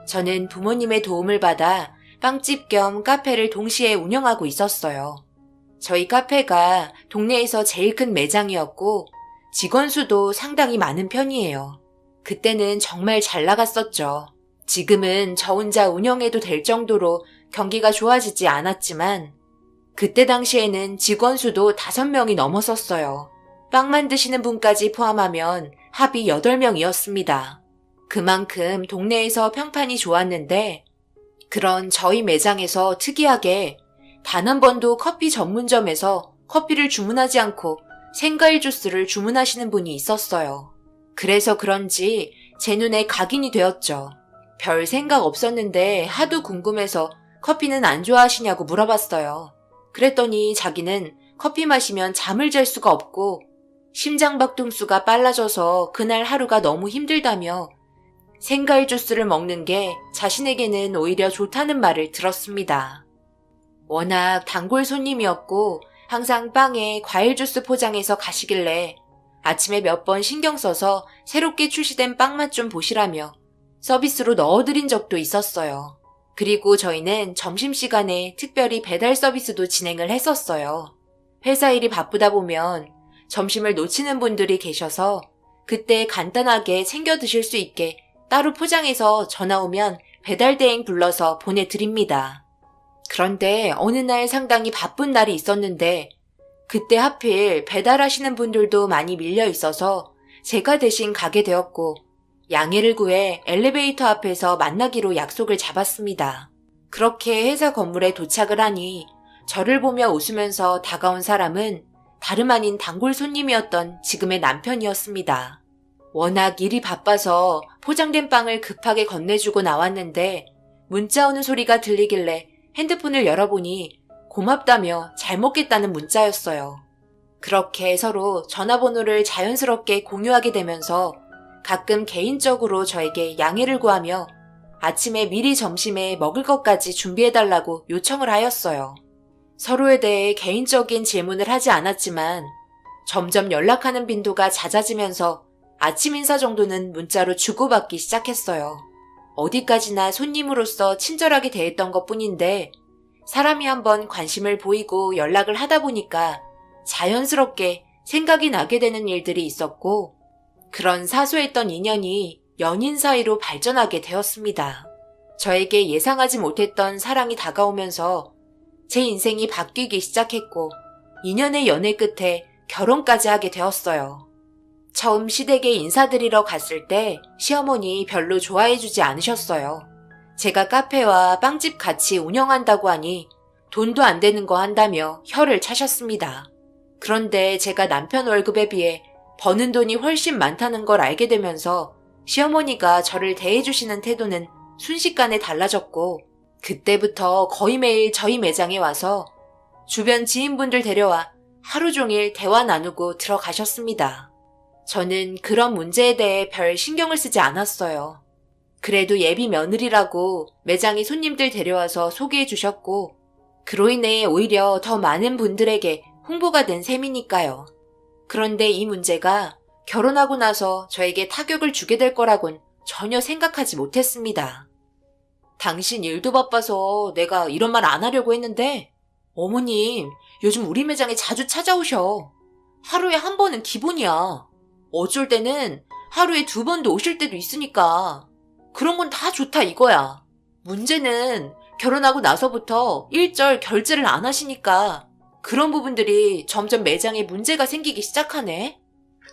저는 부모님의 도움을 받아 빵집 겸 카페를 동시에 운영하고 있었어요. 저희 카페가 동네에서 제일 큰 매장이었고 직원 수도 상당히 많은 편이에요. 그때는 정말 잘 나갔었죠. 지금은 저 혼자 운영해도 될 정도로 경기가 좋아지지 않았지만 그때 당시에는 직원 수도 5명이 넘었었어요. 빵 만드시는 분까지 포함하면 합이 8명이었습니다. 그만큼 동네에서 평판이 좋았는데 그런 저희 매장에서 특이하게 단 한 번도 커피 전문점에서 커피를 주문하지 않고 생과일 주스를 주문하시는 분이 있었어요. 그래서 그런지 제 눈에 각인이 되었죠. 별 생각 없었는데 하도 궁금해서 커피는 안 좋아하시냐고 물어봤어요. 그랬더니 자기는 커피 마시면 잠을 잘 수가 없고 심장박동수가 빨라져서 그날 하루가 너무 힘들다며 생과일 주스를 먹는 게 자신에게는 오히려 좋다는 말을 들었습니다. 워낙 단골 손님이었고 항상 빵에 과일 주스 포장해서 가시길래 아침에 몇 번 신경 써서 새롭게 출시된 빵 맛 좀 보시라며 서비스로 넣어드린 적도 있었어요. 그리고 저희는 점심시간에 특별히 배달 서비스도 진행을 했었어요. 회사 일이 바쁘다 보면 점심을 놓치는 분들이 계셔서 그때 간단하게 챙겨 드실 수 있게 따로 포장해서 전화 오면 배달 대행 불러서 보내드립니다. 그런데 어느 날 상당히 바쁜 날이 있었는데 그때 하필 배달하시는 분들도 많이 밀려 있어서 제가 대신 가게 되었고 양해를 구해 엘리베이터 앞에서 만나기로 약속을 잡았습니다. 그렇게 회사 건물에 도착을 하니 저를 보며 웃으면서 다가온 사람은 다름 아닌 단골 손님이었던 지금의 남편이었습니다. 워낙 일이 바빠서 포장된 빵을 급하게 건네주고 나왔는데 문자 오는 소리가 들리길래 핸드폰을 열어보니 고맙다며 잘 먹겠다는 문자였어요. 그렇게 서로 전화번호를 자연스럽게 공유하게 되면서 가끔 개인적으로 저에게 양해를 구하며 아침에 미리 점심에 먹을 것까지 준비해달라고 요청을 하였어요. 서로에 대해 개인적인 질문을 하지 않았지만 점점 연락하는 빈도가 잦아지면서 아침 인사 정도는 문자로 주고받기 시작했어요. 어디까지나 손님으로서 친절하게 대했던 것뿐인데 사람이 한번 관심을 보이고 연락을 하다 보니까 자연스럽게 생각이 나게 되는 일들이 있었고 그런 사소했던 인연이 연인 사이로 발전하게 되었습니다. 저에게 예상하지 못했던 사랑이 다가오면서 제 인생이 바뀌기 시작했고 2년의 연애 끝에 결혼까지 하게 되었어요. 처음 시댁에 인사드리러 갔을 때 시어머니 별로 좋아해주지 않으셨어요. 제가 카페와 빵집 같이 운영한다고 하니 돈도 안 되는 거 한다며 혀를 차셨습니다. 그런데 제가 남편 월급에 비해 버는 돈이 훨씬 많다는 걸 알게 되면서 시어머니가 저를 대해주시는 태도는 순식간에 달라졌고 그때부터 거의 매일 저희 매장에 와서 주변 지인분들 데려와 하루 종일 대화 나누고 들어가셨습니다. 저는 그런 문제에 대해 별 신경을 쓰지 않았어요. 그래도 예비 며느리라고 매장에 손님들 데려와서 소개해 주셨고 그로 인해 오히려 더 많은 분들에게 홍보가 된 셈이니까요. 그런데 이 문제가 결혼하고 나서 저에게 타격을 주게 될 거라곤 전혀 생각하지 못했습니다. 당신 일도 바빠서 내가 이런 말 안 하려고 했는데 어머님 요즘 우리 매장에 자주 찾아오셔. 하루에 한 번은 기본이야. 어쩔 때는 하루에 2번도 오실 때도 있으니까 그런 건 다 좋다 이거야. 문제는 결혼하고 나서부터 일절 결제를 안 하시니까 그런 부분들이 점점 매장에 문제가 생기기 시작하네.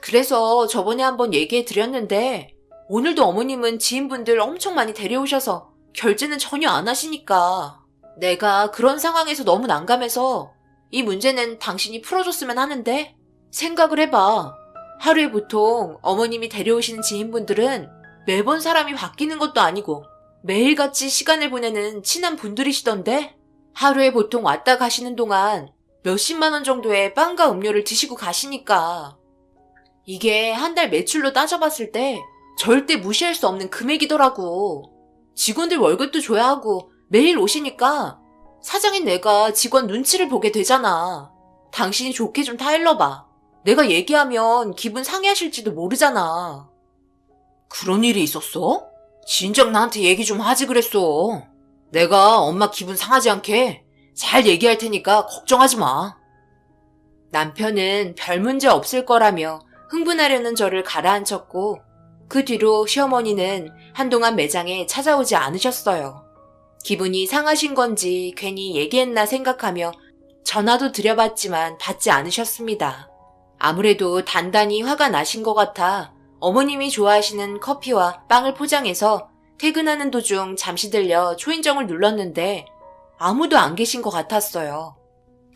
그래서 저번에 한번 얘기해 드렸는데 오늘도 어머님은 지인분들 엄청 많이 데려오셔서 결제는 전혀 안 하시니까 내가 그런 상황에서 너무 난감해서 이 문제는 당신이 풀어줬으면 하는데 생각을 해봐. 하루에 보통 어머님이 데려오시는 지인분들은 매번 사람이 바뀌는 것도 아니고 매일같이 시간을 보내는 친한 분들이시던데 하루에 보통 왔다 가시는 동안 몇십만 원 정도의 빵과 음료를 드시고 가시니까 이게 한 달 매출로 따져봤을 때 절대 무시할 수 없는 금액이더라고. 직원들 월급도 줘야 하고 매일 오시니까 사장인 내가 직원 눈치를 보게 되잖아. 당신이 좋게 좀 타일러봐. 내가 얘기하면 기분 상해하실지도 모르잖아. 그런 일이 있었어? 진작 나한테 얘기 좀 하지 그랬어. 내가 엄마 기분 상하지 않게 잘 얘기할 테니까 걱정하지 마. 남편은 별 문제 없을 거라며 흥분하려는 저를 가라앉혔고 그 뒤로 시어머니는 한동안 매장에 찾아오지 않으셨어요. 기분이 상하신 건지 괜히 얘기했나 생각하며 전화도 드려봤지만 받지 않으셨습니다. 아무래도 단단히 화가 나신 것 같아 어머님이 좋아하시는 커피와 빵을 포장해서 퇴근하는 도중 잠시 들려 초인종을 눌렀는데 아무도 안 계신 것 같았어요.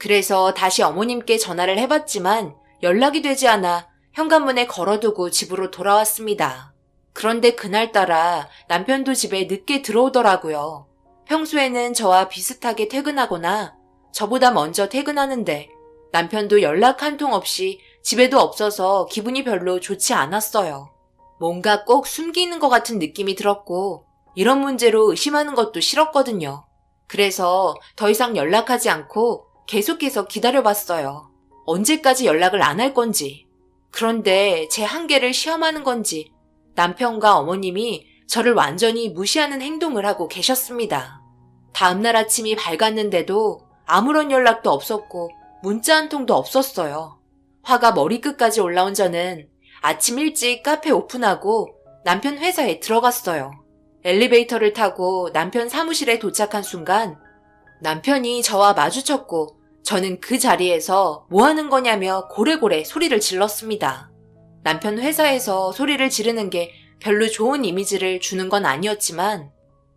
그래서 다시 어머님께 전화를 해봤지만 연락이 되지 않아 현관문에 걸어두고 집으로 돌아왔습니다. 그런데 그날따라 남편도 집에 늦게 들어오더라고요. 평소에는 저와 비슷하게 퇴근하거나 저보다 먼저 퇴근하는데 남편도 연락 한 통 없이 집에도 없어서 기분이 별로 좋지 않았어요. 뭔가 꼭 숨기는 것 같은 느낌이 들었고 이런 문제로 의심하는 것도 싫었거든요. 그래서 더 이상 연락하지 않고 계속해서 기다려봤어요. 언제까지 연락을 안 할 건지. 그런데 제 한계를 시험하는 건지 남편과 어머님이 저를 완전히 무시하는 행동을 하고 계셨습니다. 다음날 아침이 밝았는데도 아무런 연락도 없었고 문자 한 통도 없었어요. 화가 머리끝까지 올라온 저는 아침 일찍 카페 오픈하고 남편 회사에 들어갔어요. 엘리베이터를 타고 남편 사무실에 도착한 순간 남편이 저와 마주쳤고 저는 그 자리에서 뭐 하는 거냐며 고래고래 소리를 질렀습니다. 남편 회사에서 소리를 지르는 게 별로 좋은 이미지를 주는 건 아니었지만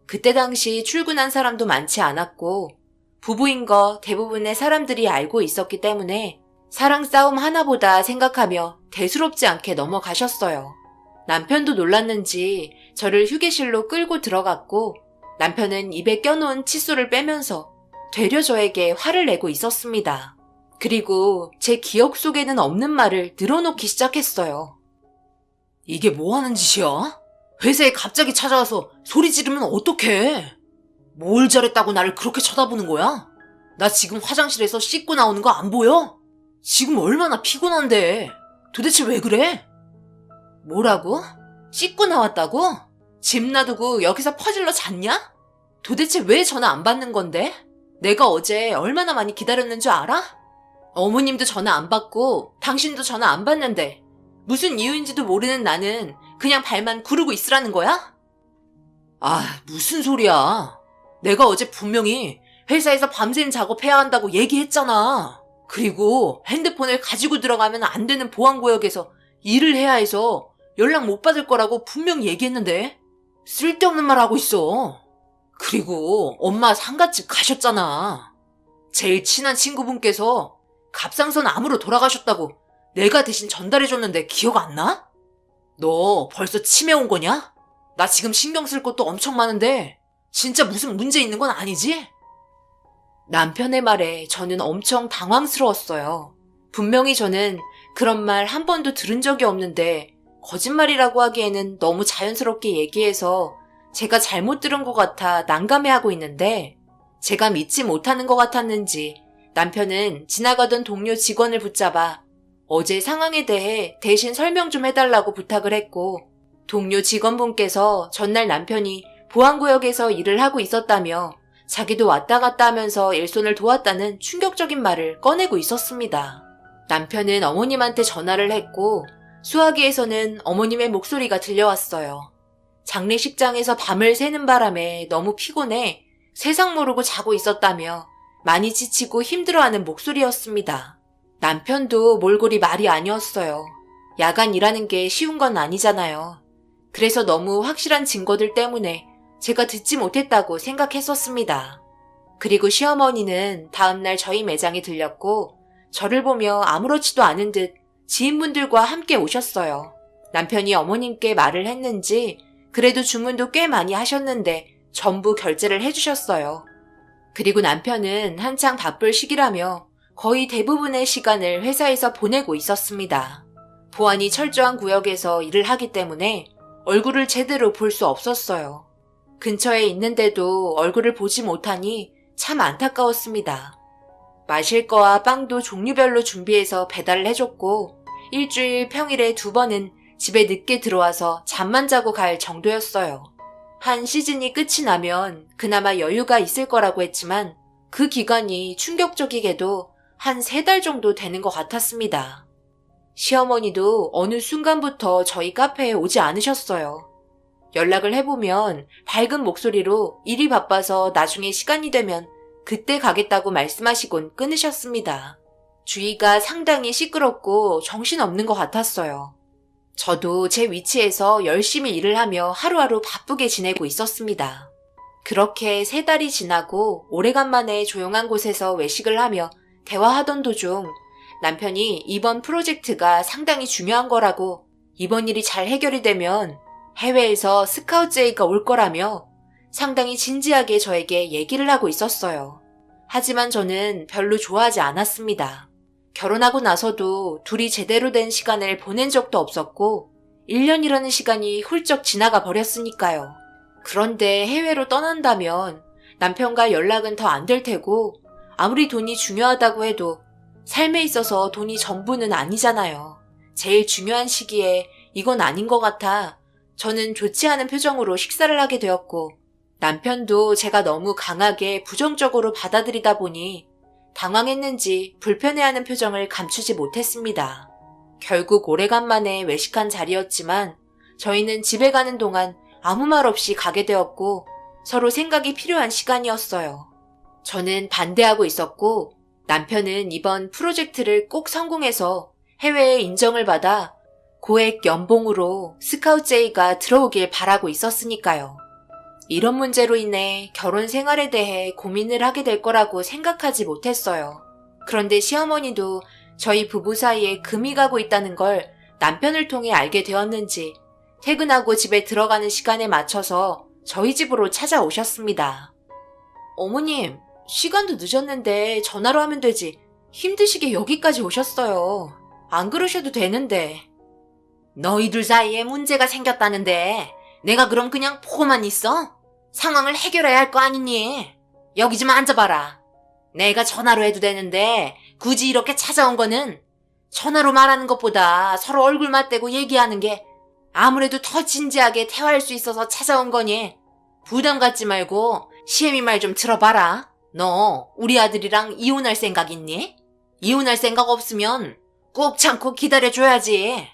그때 당시 출근한 사람도 많지 않았고 부부인 거 대부분의 사람들이 알고 있었기 때문에 사랑 싸움 하나보다 생각하며 대수롭지 않게 넘어가셨어요. 남편도 놀랐는지 저를 휴게실로 끌고 들어갔고 남편은 입에 껴놓은 칫솔을 빼면서 되려 저에게 화를 내고 있었습니다. 그리고 제 기억 속에는 없는 말을 늘어놓기 시작했어요. 이게 뭐 하는 짓이야? 회사에 갑자기 찾아와서 소리 지르면 어떡해? 뭘 잘했다고 나를 그렇게 쳐다보는 거야? 나 지금 화장실에서 씻고 나오는 거 안 보여? 지금 얼마나 피곤한데. 도대체 왜 그래? 뭐라고? 씻고 나왔다고? 집 놔두고 여기서 퍼질러 잤냐? 도대체 왜 전화 안 받는 건데? 내가 어제 얼마나 많이 기다렸는 줄 알아? 어머님도 전화 안 받고 당신도 전화 안 받는데 무슨 이유인지도 모르는 나는 그냥 발만 구르고 있으라는 거야? 아, 무슨 소리야. 내가 어제 분명히 회사에서 밤샘 작업해야 한다고 얘기했잖아. 그리고 핸드폰을 가지고 들어가면 안 되는 보안구역에서 일을 해야 해서 연락 못 받을 거라고 분명히 얘기했는데 쓸데없는 말 하고 있어. 그리고 엄마 상갓집 가셨잖아. 제일 친한 친구분께서 갑상선 암으로 돌아가셨다고 내가 대신 전달해줬는데 기억 안 나? 너 벌써 치매 온 거냐? 나 지금 신경 쓸 것도 엄청 많은데 진짜 무슨 문제 있는 건 아니지? 남편의 말에 저는 엄청 당황스러웠어요. 분명히 저는 그런 말 한 번도 들은 적이 없는데 거짓말이라고 하기에는 너무 자연스럽게 얘기해서 제가 잘못 들은 것 같아 난감해하고 있는데 제가 믿지 못하는 것 같았는지 남편은 지나가던 동료 직원을 붙잡아 어제 상황에 대해 대신 설명 좀 해달라고 부탁을 했고 동료 직원분께서 전날 남편이 보안구역에서 일을 하고 있었다며 자기도 왔다 갔다 하면서 일손을 도왔다는 충격적인 말을 꺼내고 있었습니다. 남편은 어머님한테 전화를 했고 수화기에서는 어머님의 목소리가 들려왔어요. 장례식장에서 밤을 새는 바람에 너무 피곤해 세상 모르고 자고 있었다며 많이 지치고 힘들어하는 목소리였습니다. 남편도 몰골이 말이 아니었어요. 야간 일하는 게 쉬운 건 아니잖아요. 그래서 너무 확실한 증거들 때문에 제가 듣지 못했다고 생각했었습니다. 그리고 시어머니는 다음날 저희 매장에 들렸고 저를 보며 아무렇지도 않은 듯 지인분들과 함께 오셨어요. 남편이 어머님께 말을 했는지 그래도 주문도 꽤 많이 하셨는데 전부 결제를 해주셨어요. 그리고 남편은 한창 바쁠 시기라며 거의 대부분의 시간을 회사에서 보내고 있었습니다. 보안이 철저한 구역에서 일을 하기 때문에 얼굴을 제대로 볼 수 없었어요. 근처에 있는데도 얼굴을 보지 못하니 참 안타까웠습니다. 마실 거와 빵도 종류별로 준비해서 배달을 해줬고 일주일 평일에 2번은 집에 늦게 들어와서 잠만 자고 갈 정도였어요. 한 시즌이 끝이 나면 그나마 여유가 있을 거라고 했지만 그 기간이 충격적이게도 한 3달 정도 되는 것 같았습니다. 시어머니도 어느 순간부터 저희 카페에 오지 않으셨어요. 연락을 해보면 밝은 목소리로 일이 바빠서 나중에 시간이 되면 그때 가겠다고 말씀하시곤 끊으셨습니다. 주위가 상당히 시끄럽고 정신없는 것 같았어요. 저도 제 위치에서 열심히 일을 하며 하루하루 바쁘게 지내고 있었습니다. 그렇게 3달이 지나고 오래간만에 조용한 곳에서 외식을 하며 대화하던 도중 남편이 이번 프로젝트가 상당히 중요한 거라고 이번 일이 잘 해결이 되면 해외에서 스카우트제이가 올 거라며 상당히 진지하게 저에게 얘기를 하고 있었어요. 하지만 저는 별로 좋아하지 않았습니다. 결혼하고 나서도 둘이 제대로 된 시간을 보낸 적도 없었고 1년이라는 시간이 훌쩍 지나가 버렸으니까요. 그런데 해외로 떠난다면 남편과 연락은 더 안 될 테고 아무리 돈이 중요하다고 해도 삶에 있어서 돈이 전부는 아니잖아요. 제일 중요한 시기에 이건 아닌 것 같아 저는 좋지 않은 표정으로 식사를 하게 되었고 남편도 제가 너무 강하게 부정적으로 받아들이다 보니 당황했는지 불편해하는 표정을 감추지 못했습니다. 결국 오래간만에 외식한 자리였지만 저희는 집에 가는 동안 아무 말 없이 가게 되었고 서로 생각이 필요한 시간이었어요. 저는 반대하고 있었고 남편은 이번 프로젝트를 꼭 성공해서 해외에 인정을 받아 고액 연봉으로 스카우트제이가 들어오길 바라고 있었으니까요. 이런 문제로 인해 결혼 생활에 대해 고민을 하게 될 거라고 생각하지 못했어요. 그런데 시어머니도 저희 부부 사이에 금이 가고 있다는 걸 남편을 통해 알게 되었는지 퇴근하고 집에 들어가는 시간에 맞춰서 저희 집으로 찾아오셨습니다. 어머님, 시간도 늦었는데 전화로 하면 되지. 힘드시게 여기까지 오셨어요. 안 그러셔도 되는데. 너희들 사이에 문제가 생겼다는데 내가 그럼 그냥 보고만 있어? 상황을 해결해야 할 거 아니니? 여기 좀 앉아봐라. 내가 전화로 해도 되는데 굳이 이렇게 찾아온 거는 전화로 말하는 것보다 서로 얼굴 맞대고 얘기하는 게 아무래도 더 진지하게 대화할 수 있어서 찾아온 거니. 부담 갖지 말고 시애미 말 좀 들어봐라. 너 우리 아들이랑 이혼할 생각 있니? 이혼할 생각 없으면 꾹 참고 기다려줘야지.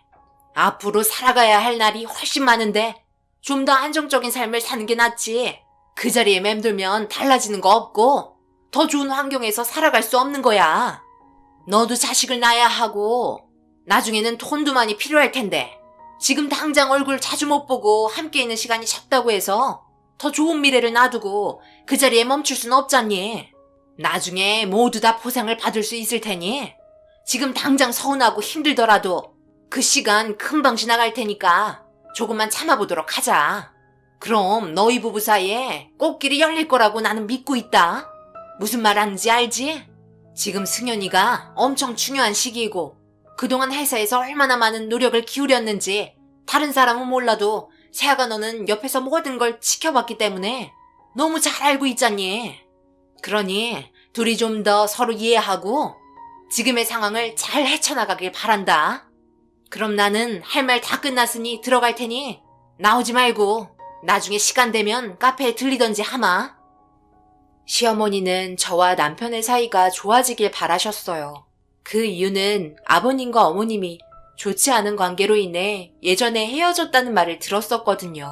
앞으로 살아가야 할 날이 훨씬 많은데 좀 더 안정적인 삶을 사는 게 낫지. 그 자리에 맴돌면 달라지는 거 없고 더 좋은 환경에서 살아갈 수 없는 거야. 너도 자식을 낳아야 하고 나중에는 돈도 많이 필요할 텐데 지금 당장 얼굴 자주 못 보고 함께 있는 시간이 적다고 해서 더 좋은 미래를 놔두고 그 자리에 멈출 순 없잖니. 나중에 모두 다 보상을 받을 수 있을 테니 지금 당장 서운하고 힘들더라도 그 시간 금방 지나갈 테니까 조금만 참아보도록 하자. 그럼 너희 부부 사이에 꽃길이 열릴 거라고 나는 믿고 있다. 무슨 말 하는지 알지? 지금 승현이가 엄청 중요한 시기이고 그동안 회사에서 얼마나 많은 노력을 기울였는지 다른 사람은 몰라도 세아가 너는 옆에서 모든 걸 지켜봤기 때문에 너무 잘 알고 있잖니. 그러니 둘이 좀 더 서로 이해하고 지금의 상황을 잘 헤쳐나가길 바란다. 그럼 나는 할 말 다 끝났으니 들어갈 테니 나오지 말고 나중에 시간 되면 카페에 들리던지 하마. 시어머니는 저와 남편의 사이가 좋아지길 바라셨어요. 그 이유는 아버님과 어머님이 좋지 않은 관계로 인해 예전에 헤어졌다는 말을 들었었거든요.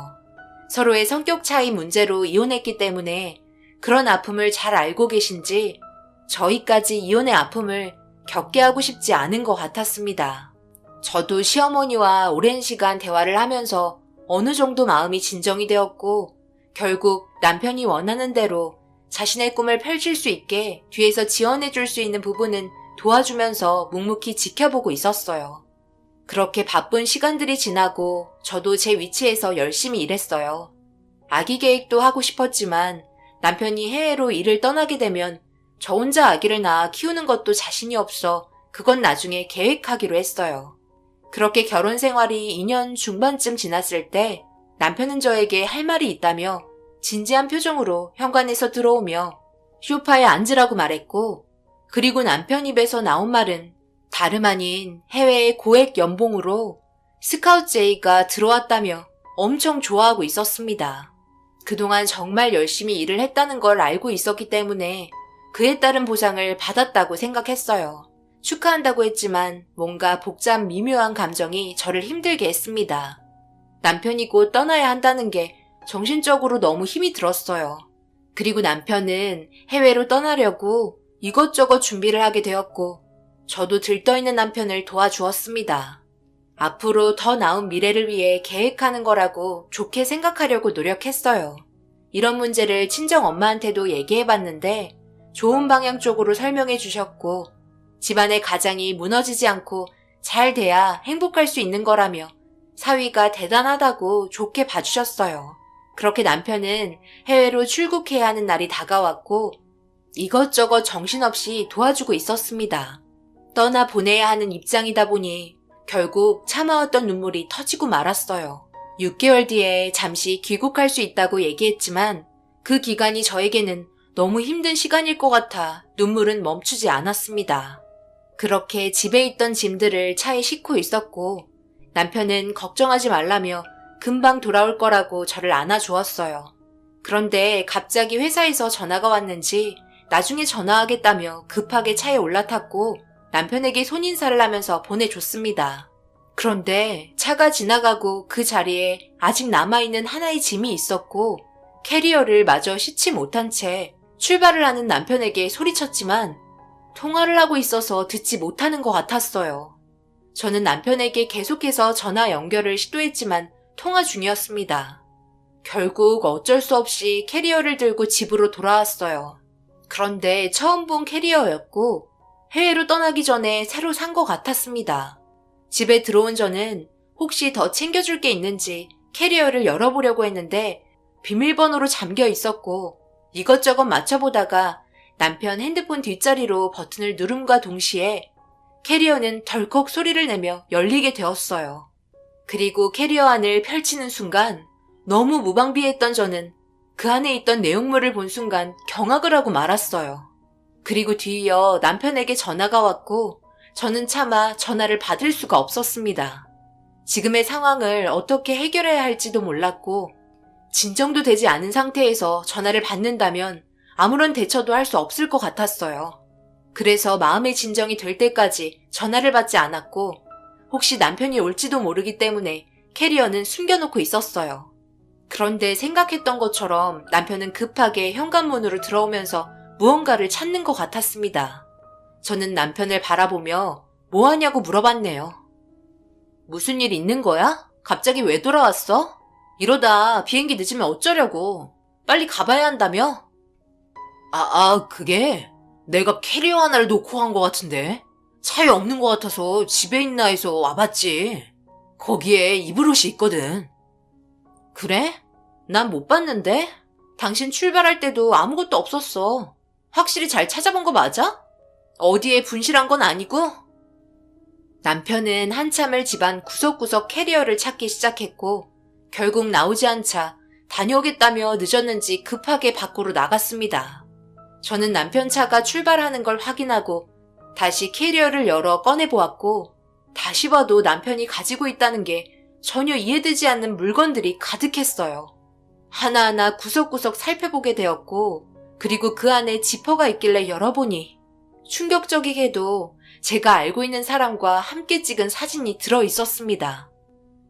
서로의 성격 차이 문제로 이혼했기 때문에 그런 아픔을 잘 알고 계신지 저희까지 이혼의 아픔을 겪게 하고 싶지 않은 것 같았습니다. 저도 시어머니와 오랜 시간 대화를 하면서 어느 정도 마음이 진정이 되었고 결국 남편이 원하는 대로 자신의 꿈을 펼칠 수 있게 뒤에서 지원해줄 수 있는 부분은 도와주면서 묵묵히 지켜보고 있었어요. 그렇게 바쁜 시간들이 지나고 저도 제 위치에서 열심히 일했어요. 아기 계획도 하고 싶었지만 남편이 해외로 일을 떠나게 되면 저 혼자 아기를 낳아 키우는 것도 자신이 없어 그건 나중에 계획하기로 했어요. 그렇게 결혼 생활이 2년 중반쯤 지났을 때 남편은 저에게 할 말이 있다며 진지한 표정으로 현관에서 들어오며 소파에 앉으라고 말했고 그리고 남편 입에서 나온 말은 다름 아닌 해외의 고액 연봉으로 스카우트제이가 들어왔다며 엄청 좋아하고 있었습니다. 그동안 정말 열심히 일을 했다는 걸 알고 있었기 때문에 그에 따른 보상을 받았다고 생각했어요. 축하한다고 했지만 뭔가 복잡 미묘한 감정이 저를 힘들게 했습니다. 남편이 곧 떠나야 한다는 게 정신적으로 너무 힘이 들었어요. 그리고 남편은 해외로 떠나려고 이것저것 준비를 하게 되었고 저도 들떠있는 남편을 도와주었습니다. 앞으로 더 나은 미래를 위해 계획하는 거라고 좋게 생각하려고 노력했어요. 이런 문제를 친정 엄마한테도 얘기해봤는데 좋은 방향 쪽으로 설명해 주셨고 집안의 가장이 무너지지 않고 잘 돼야 행복할 수 있는 거라며 사위가 대단하다고 좋게 봐주셨어요. 그렇게 남편은 해외로 출국해야 하는 날이 다가왔고 이것저것 정신없이 도와주고 있었습니다. 떠나 보내야 하는 입장이다 보니 결국 참아왔던 눈물이 터지고 말았어요. 6개월 뒤에 잠시 귀국할 수 있다고 얘기했지만 그 기간이 저에게는 너무 힘든 시간일 것 같아 눈물은 멈추지 않았습니다. 그렇게 집에 있던 짐들을 차에 싣고 있었고 남편은 걱정하지 말라며 금방 돌아올 거라고 저를 안아주었어요. 그런데 갑자기 회사에서 전화가 왔는지 나중에 전화하겠다며 급하게 차에 올라탔고 남편에게 손인사를 하면서 보내줬습니다. 그런데 차가 지나가고 그 자리에 아직 남아있는 하나의 짐이 있었고 캐리어를 마저 싣지 못한 채 출발을 하는 남편에게 소리쳤지만 통화를 하고 있어서 듣지 못하는 것 같았어요. 저는 남편에게 계속해서 전화 연결을 시도했지만 통화 중이었습니다. 결국 어쩔 수 없이 캐리어를 들고 집으로 돌아왔어요. 그런데 처음 본 캐리어였고 해외로 떠나기 전에 새로 산 것 같았습니다. 집에 들어온 저는 혹시 더 챙겨줄 게 있는지 캐리어를 열어보려고 했는데 비밀번호로 잠겨 있었고 이것저것 맞춰보다가 남편 핸드폰 뒷자리로 버튼을 누름과 동시에 캐리어는 덜컥 소리를 내며 열리게 되었어요. 그리고 캐리어 안을 펼치는 순간 너무 무방비했던 저는 그 안에 있던 내용물을 본 순간 경악을 하고 말았어요. 그리고 뒤이어 남편에게 전화가 왔고 저는 차마 전화를 받을 수가 없었습니다. 지금의 상황을 어떻게 해결해야 할지도 몰랐고 진정도 되지 않은 상태에서 전화를 받는다면 아무런 대처도 할 수 없을 것 같았어요. 그래서 마음의 진정이 될 때까지 전화를 받지 않았고 혹시 남편이 올지도 모르기 때문에 캐리어는 숨겨놓고 있었어요. 그런데 생각했던 것처럼 남편은 급하게 현관문으로 들어오면서 무언가를 찾는 것 같았습니다. 저는 남편을 바라보며 뭐 하냐고 물어봤네요. 무슨 일 있는 거야? 갑자기 왜 돌아왔어? 이러다 비행기 늦으면 어쩌려고? 빨리 가봐야 한다며? 그게 내가 캐리어 하나를 놓고 간 것 같은데 차에 없는 것 같아서 집에 있나 해서 와봤지. 거기에 입을 옷이 있거든. 그래? 난 못 봤는데? 당신 출발할 때도 아무것도 없었어. 확실히 잘 찾아본 거 맞아? 어디에 분실한 건 아니고? 남편은 한참을 집안 구석구석 캐리어를 찾기 시작했고 결국 나오지 않자 다녀오겠다며 늦었는지 급하게 밖으로 나갔습니다. 저는 남편 차가 출발하는 걸 확인하고 다시 캐리어를 열어 꺼내보았고 다시 봐도 남편이 가지고 있다는 게 전혀 이해되지 않는 물건들이 가득했어요. 하나하나 구석구석 살펴보게 되었고 그리고 그 안에 지퍼가 있길래 열어보니 충격적이게도 제가 알고 있는 사람과 함께 찍은 사진이 들어있었습니다.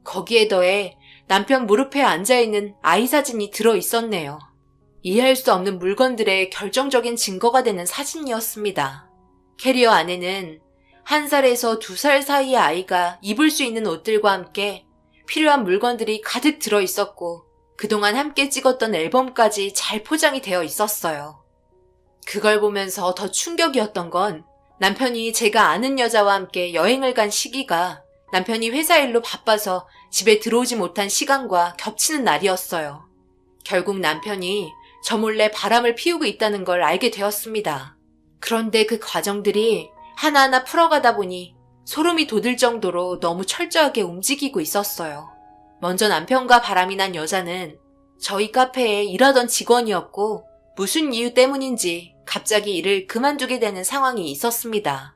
거기에 더해 남편 무릎에 앉아있는 아이 사진이 들어있었네요. 이해할 수 없는 물건들의 결정적인 증거가 되는 사진이었습니다. 캐리어 안에는 1살에서 2살 사이의 아이가 입을 수 있는 옷들과 함께 필요한 물건들이 가득 들어있었고 그동안 함께 찍었던 앨범까지 잘 포장이 되어 있었어요. 그걸 보면서 더 충격이었던 건 남편이 제가 아는 여자와 함께 여행을 간 시기가 남편이 회사 일로 바빠서 집에 들어오지 못한 시간과 겹치는 날이었어요. 결국 남편이 저 몰래 바람을 피우고 있다는 걸 알게 되었습니다. 그런데 그 과정들이 하나하나 풀어가다 보니 소름이 돋을 정도로 너무 철저하게 움직이고 있었어요. 먼저 남편과 바람이 난 여자는 저희 카페에 일하던 직원이었고 무슨 이유 때문인지 갑자기 일을 그만두게 되는 상황이 있었습니다.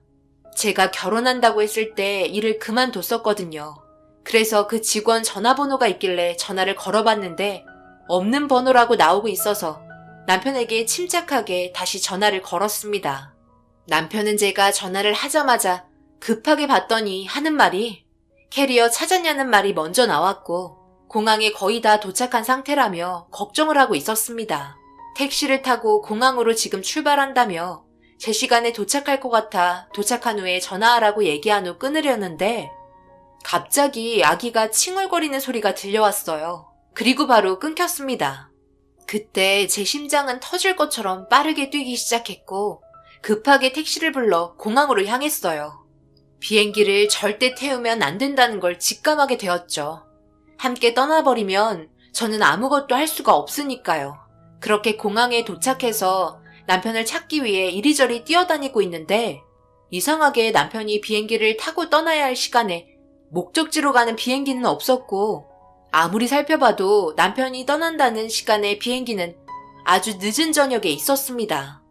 제가 결혼한다고 했을 때 일을 그만뒀었거든요. 그래서 그 직원 전화번호가 있길래 전화를 걸어봤는데 없는 번호라고 나오고 있어서 남편에게 침착하게 다시 전화를 걸었습니다. 남편은 제가 전화를 하자마자 급하게 받더니 하는 말이 캐리어 찾았냐는 말이 먼저 나왔고 공항에 거의 다 도착한 상태라며 걱정을 하고 있었습니다. 택시를 타고 공항으로 지금 출발한다며 제 시간에 도착할 것 같아 도착한 후에 전화하라고 얘기한 후 끊으려는데 갑자기 아기가 칭얼거리는 소리가 들려왔어요. 그리고 바로 끊겼습니다. 그때 제 심장은 터질 것처럼 빠르게 뛰기 시작했고 급하게 택시를 불러 공항으로 향했어요. 비행기를 절대 태우면 안 된다는 걸 직감하게 되었죠. 함께 떠나버리면 저는 아무것도 할 수가 없으니까요. 그렇게 공항에 도착해서 남편을 찾기 위해 이리저리 뛰어다니고 있는데 이상하게 남편이 비행기를 타고 떠나야 할 시간에 목적지로 가는 비행기는 없었고 아무리 살펴봐도 남편이 떠난다는 시간의 비행기는 아주 늦은 저녁에 있었습니다.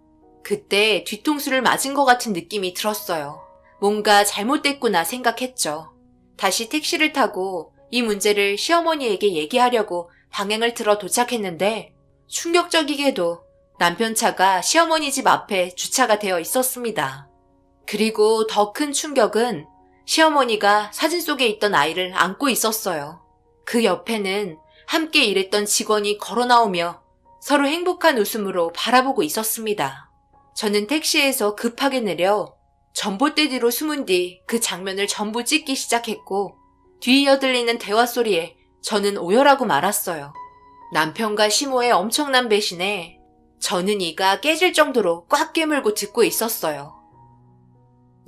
그때 뒤통수를 맞은 것 같은 느낌이 들었어요. 뭔가 잘못됐구나 생각했죠. 다시 택시를 타고 이 문제를 시어머니에게 얘기하려고 방향을 틀어 도착했는데 충격적이게도 남편 차가 시어머니 집 앞에 주차가 되어 있었습니다. 그리고 더 큰 충격은 시어머니가 사진 속에 있던 아이를 안고 있었어요. 그 옆에는 함께 일했던 직원이 걸어 나오며 서로 행복한 웃음으로 바라보고 있었습니다. 저는 택시에서 급하게 내려 전봇대 뒤로 숨은 뒤 그 장면을 전부 찍기 시작했고 뒤이어 들리는 대화 소리에 저는 오열하고 말았어요. 남편과 시모의 엄청난 배신에 저는 이가 깨질 정도로 꽉 깨물고 듣고 있었어요.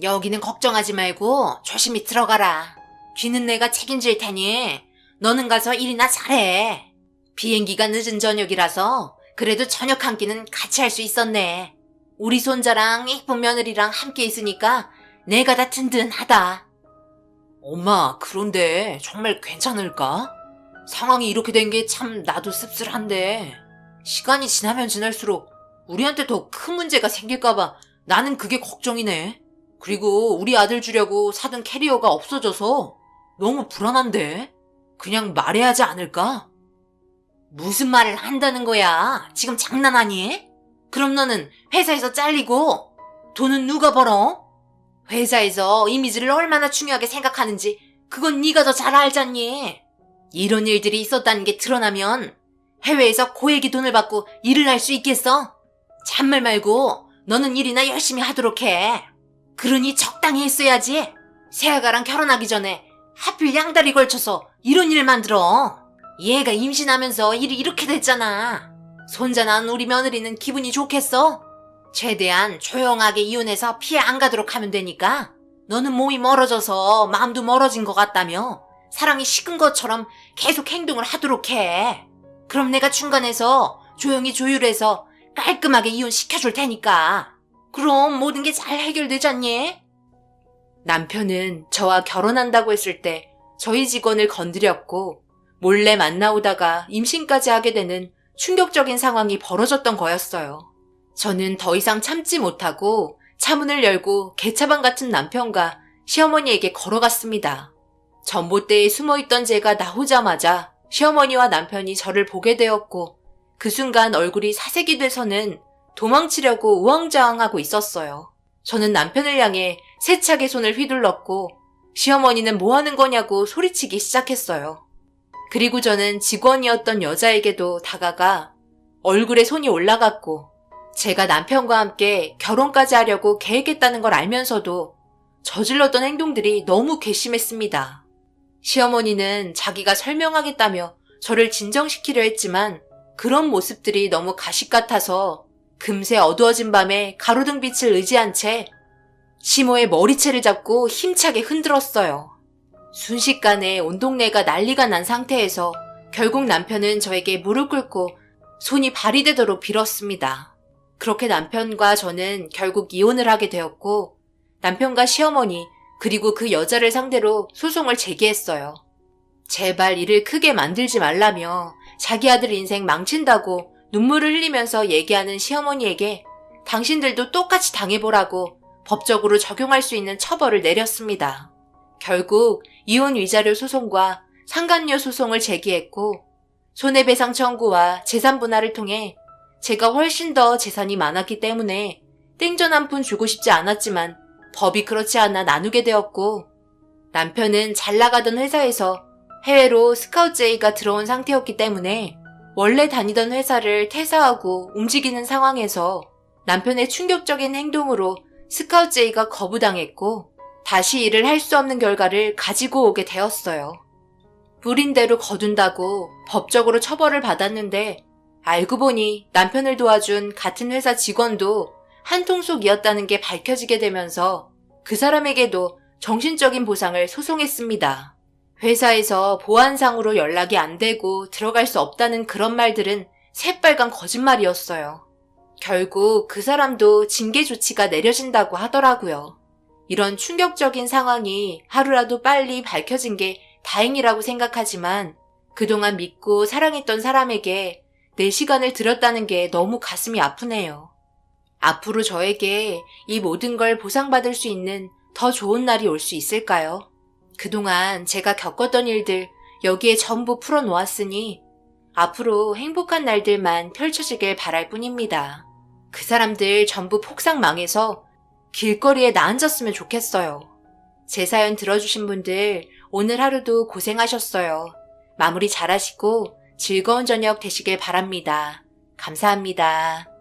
여기는 걱정하지 말고 조심히 들어가라. 뒤는 내가 책임질 테니 너는 가서 일이나 잘해. 비행기가 늦은 저녁이라서 그래도 저녁 한 끼는 같이 할 수 있었네. 우리 손자랑 이쁜 며느리랑 함께 있으니까 내가 다 든든하다. 엄마, 그런데 정말 괜찮을까? 상황이 이렇게 된 게 참 나도 씁쓸한데 시간이 지나면 지날수록 우리한테 더 큰 문제가 생길까봐 나는 그게 걱정이네. 그리고 우리 아들 주려고 사둔 캐리어가 없어져서 너무 불안한데 그냥 말해야 하지 않을까? 무슨 말을 한다는 거야? 지금 장난하니? 그럼 너는 회사에서 잘리고 돈은 누가 벌어? 회사에서 이미지를 얼마나 중요하게 생각하는지 그건 네가 더 잘 알잖니. 이런 일들이 있었다는 게 드러나면 해외에서 고액의 돈을 받고 일을 할 수 있겠어? 잔말 말고 너는 일이나 열심히 하도록 해. 그러니 적당히 했어야지. 새아가랑 결혼하기 전에 하필 양다리 걸쳐서 이런 일을 만들어. 얘가 임신하면서 일이 이렇게 됐잖아. 손자 낳은 우리 며느리는 기분이 좋겠어? 최대한 조용하게 이혼해서 피해 안 가도록 하면 되니까 너는 몸이 멀어져서 마음도 멀어진 것 같다며 사랑이 식은 것처럼 계속 행동을 하도록 해. 그럼 내가 중간에서 조용히 조율해서 깔끔하게 이혼시켜줄 테니까. 그럼 모든 게 잘 해결되잖니? 남편은 저와 결혼한다고 했을 때 저희 직원을 건드렸고 몰래 만나오다가 임신까지 하게 되는 충격적인 상황이 벌어졌던 거였어요. 저는 더 이상 참지 못하고 차문을 열고 개차반 같은 남편과 시어머니에게 걸어갔습니다. 전봇대에 숨어있던 제가 나오자마자 시어머니와 남편이 저를 보게 되었고 그 순간 얼굴이 사색이 돼서는 도망치려고 우왕좌왕하고 있었어요. 저는 남편을 향해 세차게 손을 휘둘렀고 시어머니는 뭐 하는 거냐고 소리치기 시작했어요. 그리고 저는 직원이었던 여자에게도 다가가 얼굴에 손이 올라갔고 제가 남편과 함께 결혼까지 하려고 계획했다는 걸 알면서도 저질렀던 행동들이 너무 괘씸했습니다. 시어머니는 자기가 설명하겠다며 저를 진정시키려 했지만 그런 모습들이 너무 가식 같아서 금세 어두워진 밤에 가로등 빛을 의지한 채 시모의 머리채를 잡고 힘차게 흔들었어요. 순식간에 온 동네가 난리가 난 상태에서 결국 남편은 저에게 무릎 꿇고 손이 발이 되도록 빌었습니다. 그렇게 남편과 저는 결국 이혼을 하게 되었고 남편과 시어머니 그리고 그 여자를 상대로 소송을 제기했어요. 제발 일을 크게 만들지 말라며 자기 아들 인생 망친다고 눈물을 흘리면서 얘기하는 시어머니에게 당신들도 똑같이 당해보라고 법적으로 적용할 수 있는 처벌을 내렸습니다. 결국 이혼 위자료 소송과 상간녀 소송을 제기했고 손해배상 청구와 재산 분할을 통해 제가 훨씬 더 재산이 많았기 때문에 땡전 한 푼 주고 싶지 않았지만 법이 그렇지 않아 나누게 되었고, 남편은 잘 나가던 회사에서 해외로 스카우트 제의가 들어온 상태였기 때문에 원래 다니던 회사를 퇴사하고 움직이는 상황에서 남편의 충격적인 행동으로 스카우트 제의가 거부당했고 다시 일을 할 수 없는 결과를 가지고 오게 되었어요. 불인대로 거둔다고 법적으로 처벌을 받았는데 알고 보니 남편을 도와준 같은 회사 직원도 한통속이었다는 게 밝혀지게 되면서 그 사람에게도 정신적인 보상을 소송했습니다. 회사에서 보안상으로 연락이 안 되고 들어갈 수 없다는 그런 말들은 새빨간 거짓말이었어요. 결국 그 사람도 징계 조치가 내려진다고 하더라고요. 이런 충격적인 상황이 하루라도 빨리 밝혀진 게 다행이라고 생각하지만 그동안 믿고 사랑했던 사람에게 내 시간을 들였다는 게 너무 가슴이 아프네요. 앞으로 저에게 이 모든 걸 보상받을 수 있는 더 좋은 날이 올 수 있을까요? 그동안 제가 겪었던 일들 여기에 전부 풀어놓았으니 앞으로 행복한 날들만 펼쳐지길 바랄 뿐입니다. 그 사람들 전부 폭삭 망해서 길거리에 나앉았으면 좋겠어요. 제 사연 들어주신 분들 오늘 하루도 고생하셨어요. 마무리 잘하시고 즐거운 저녁 되시길 바랍니다. 감사합니다.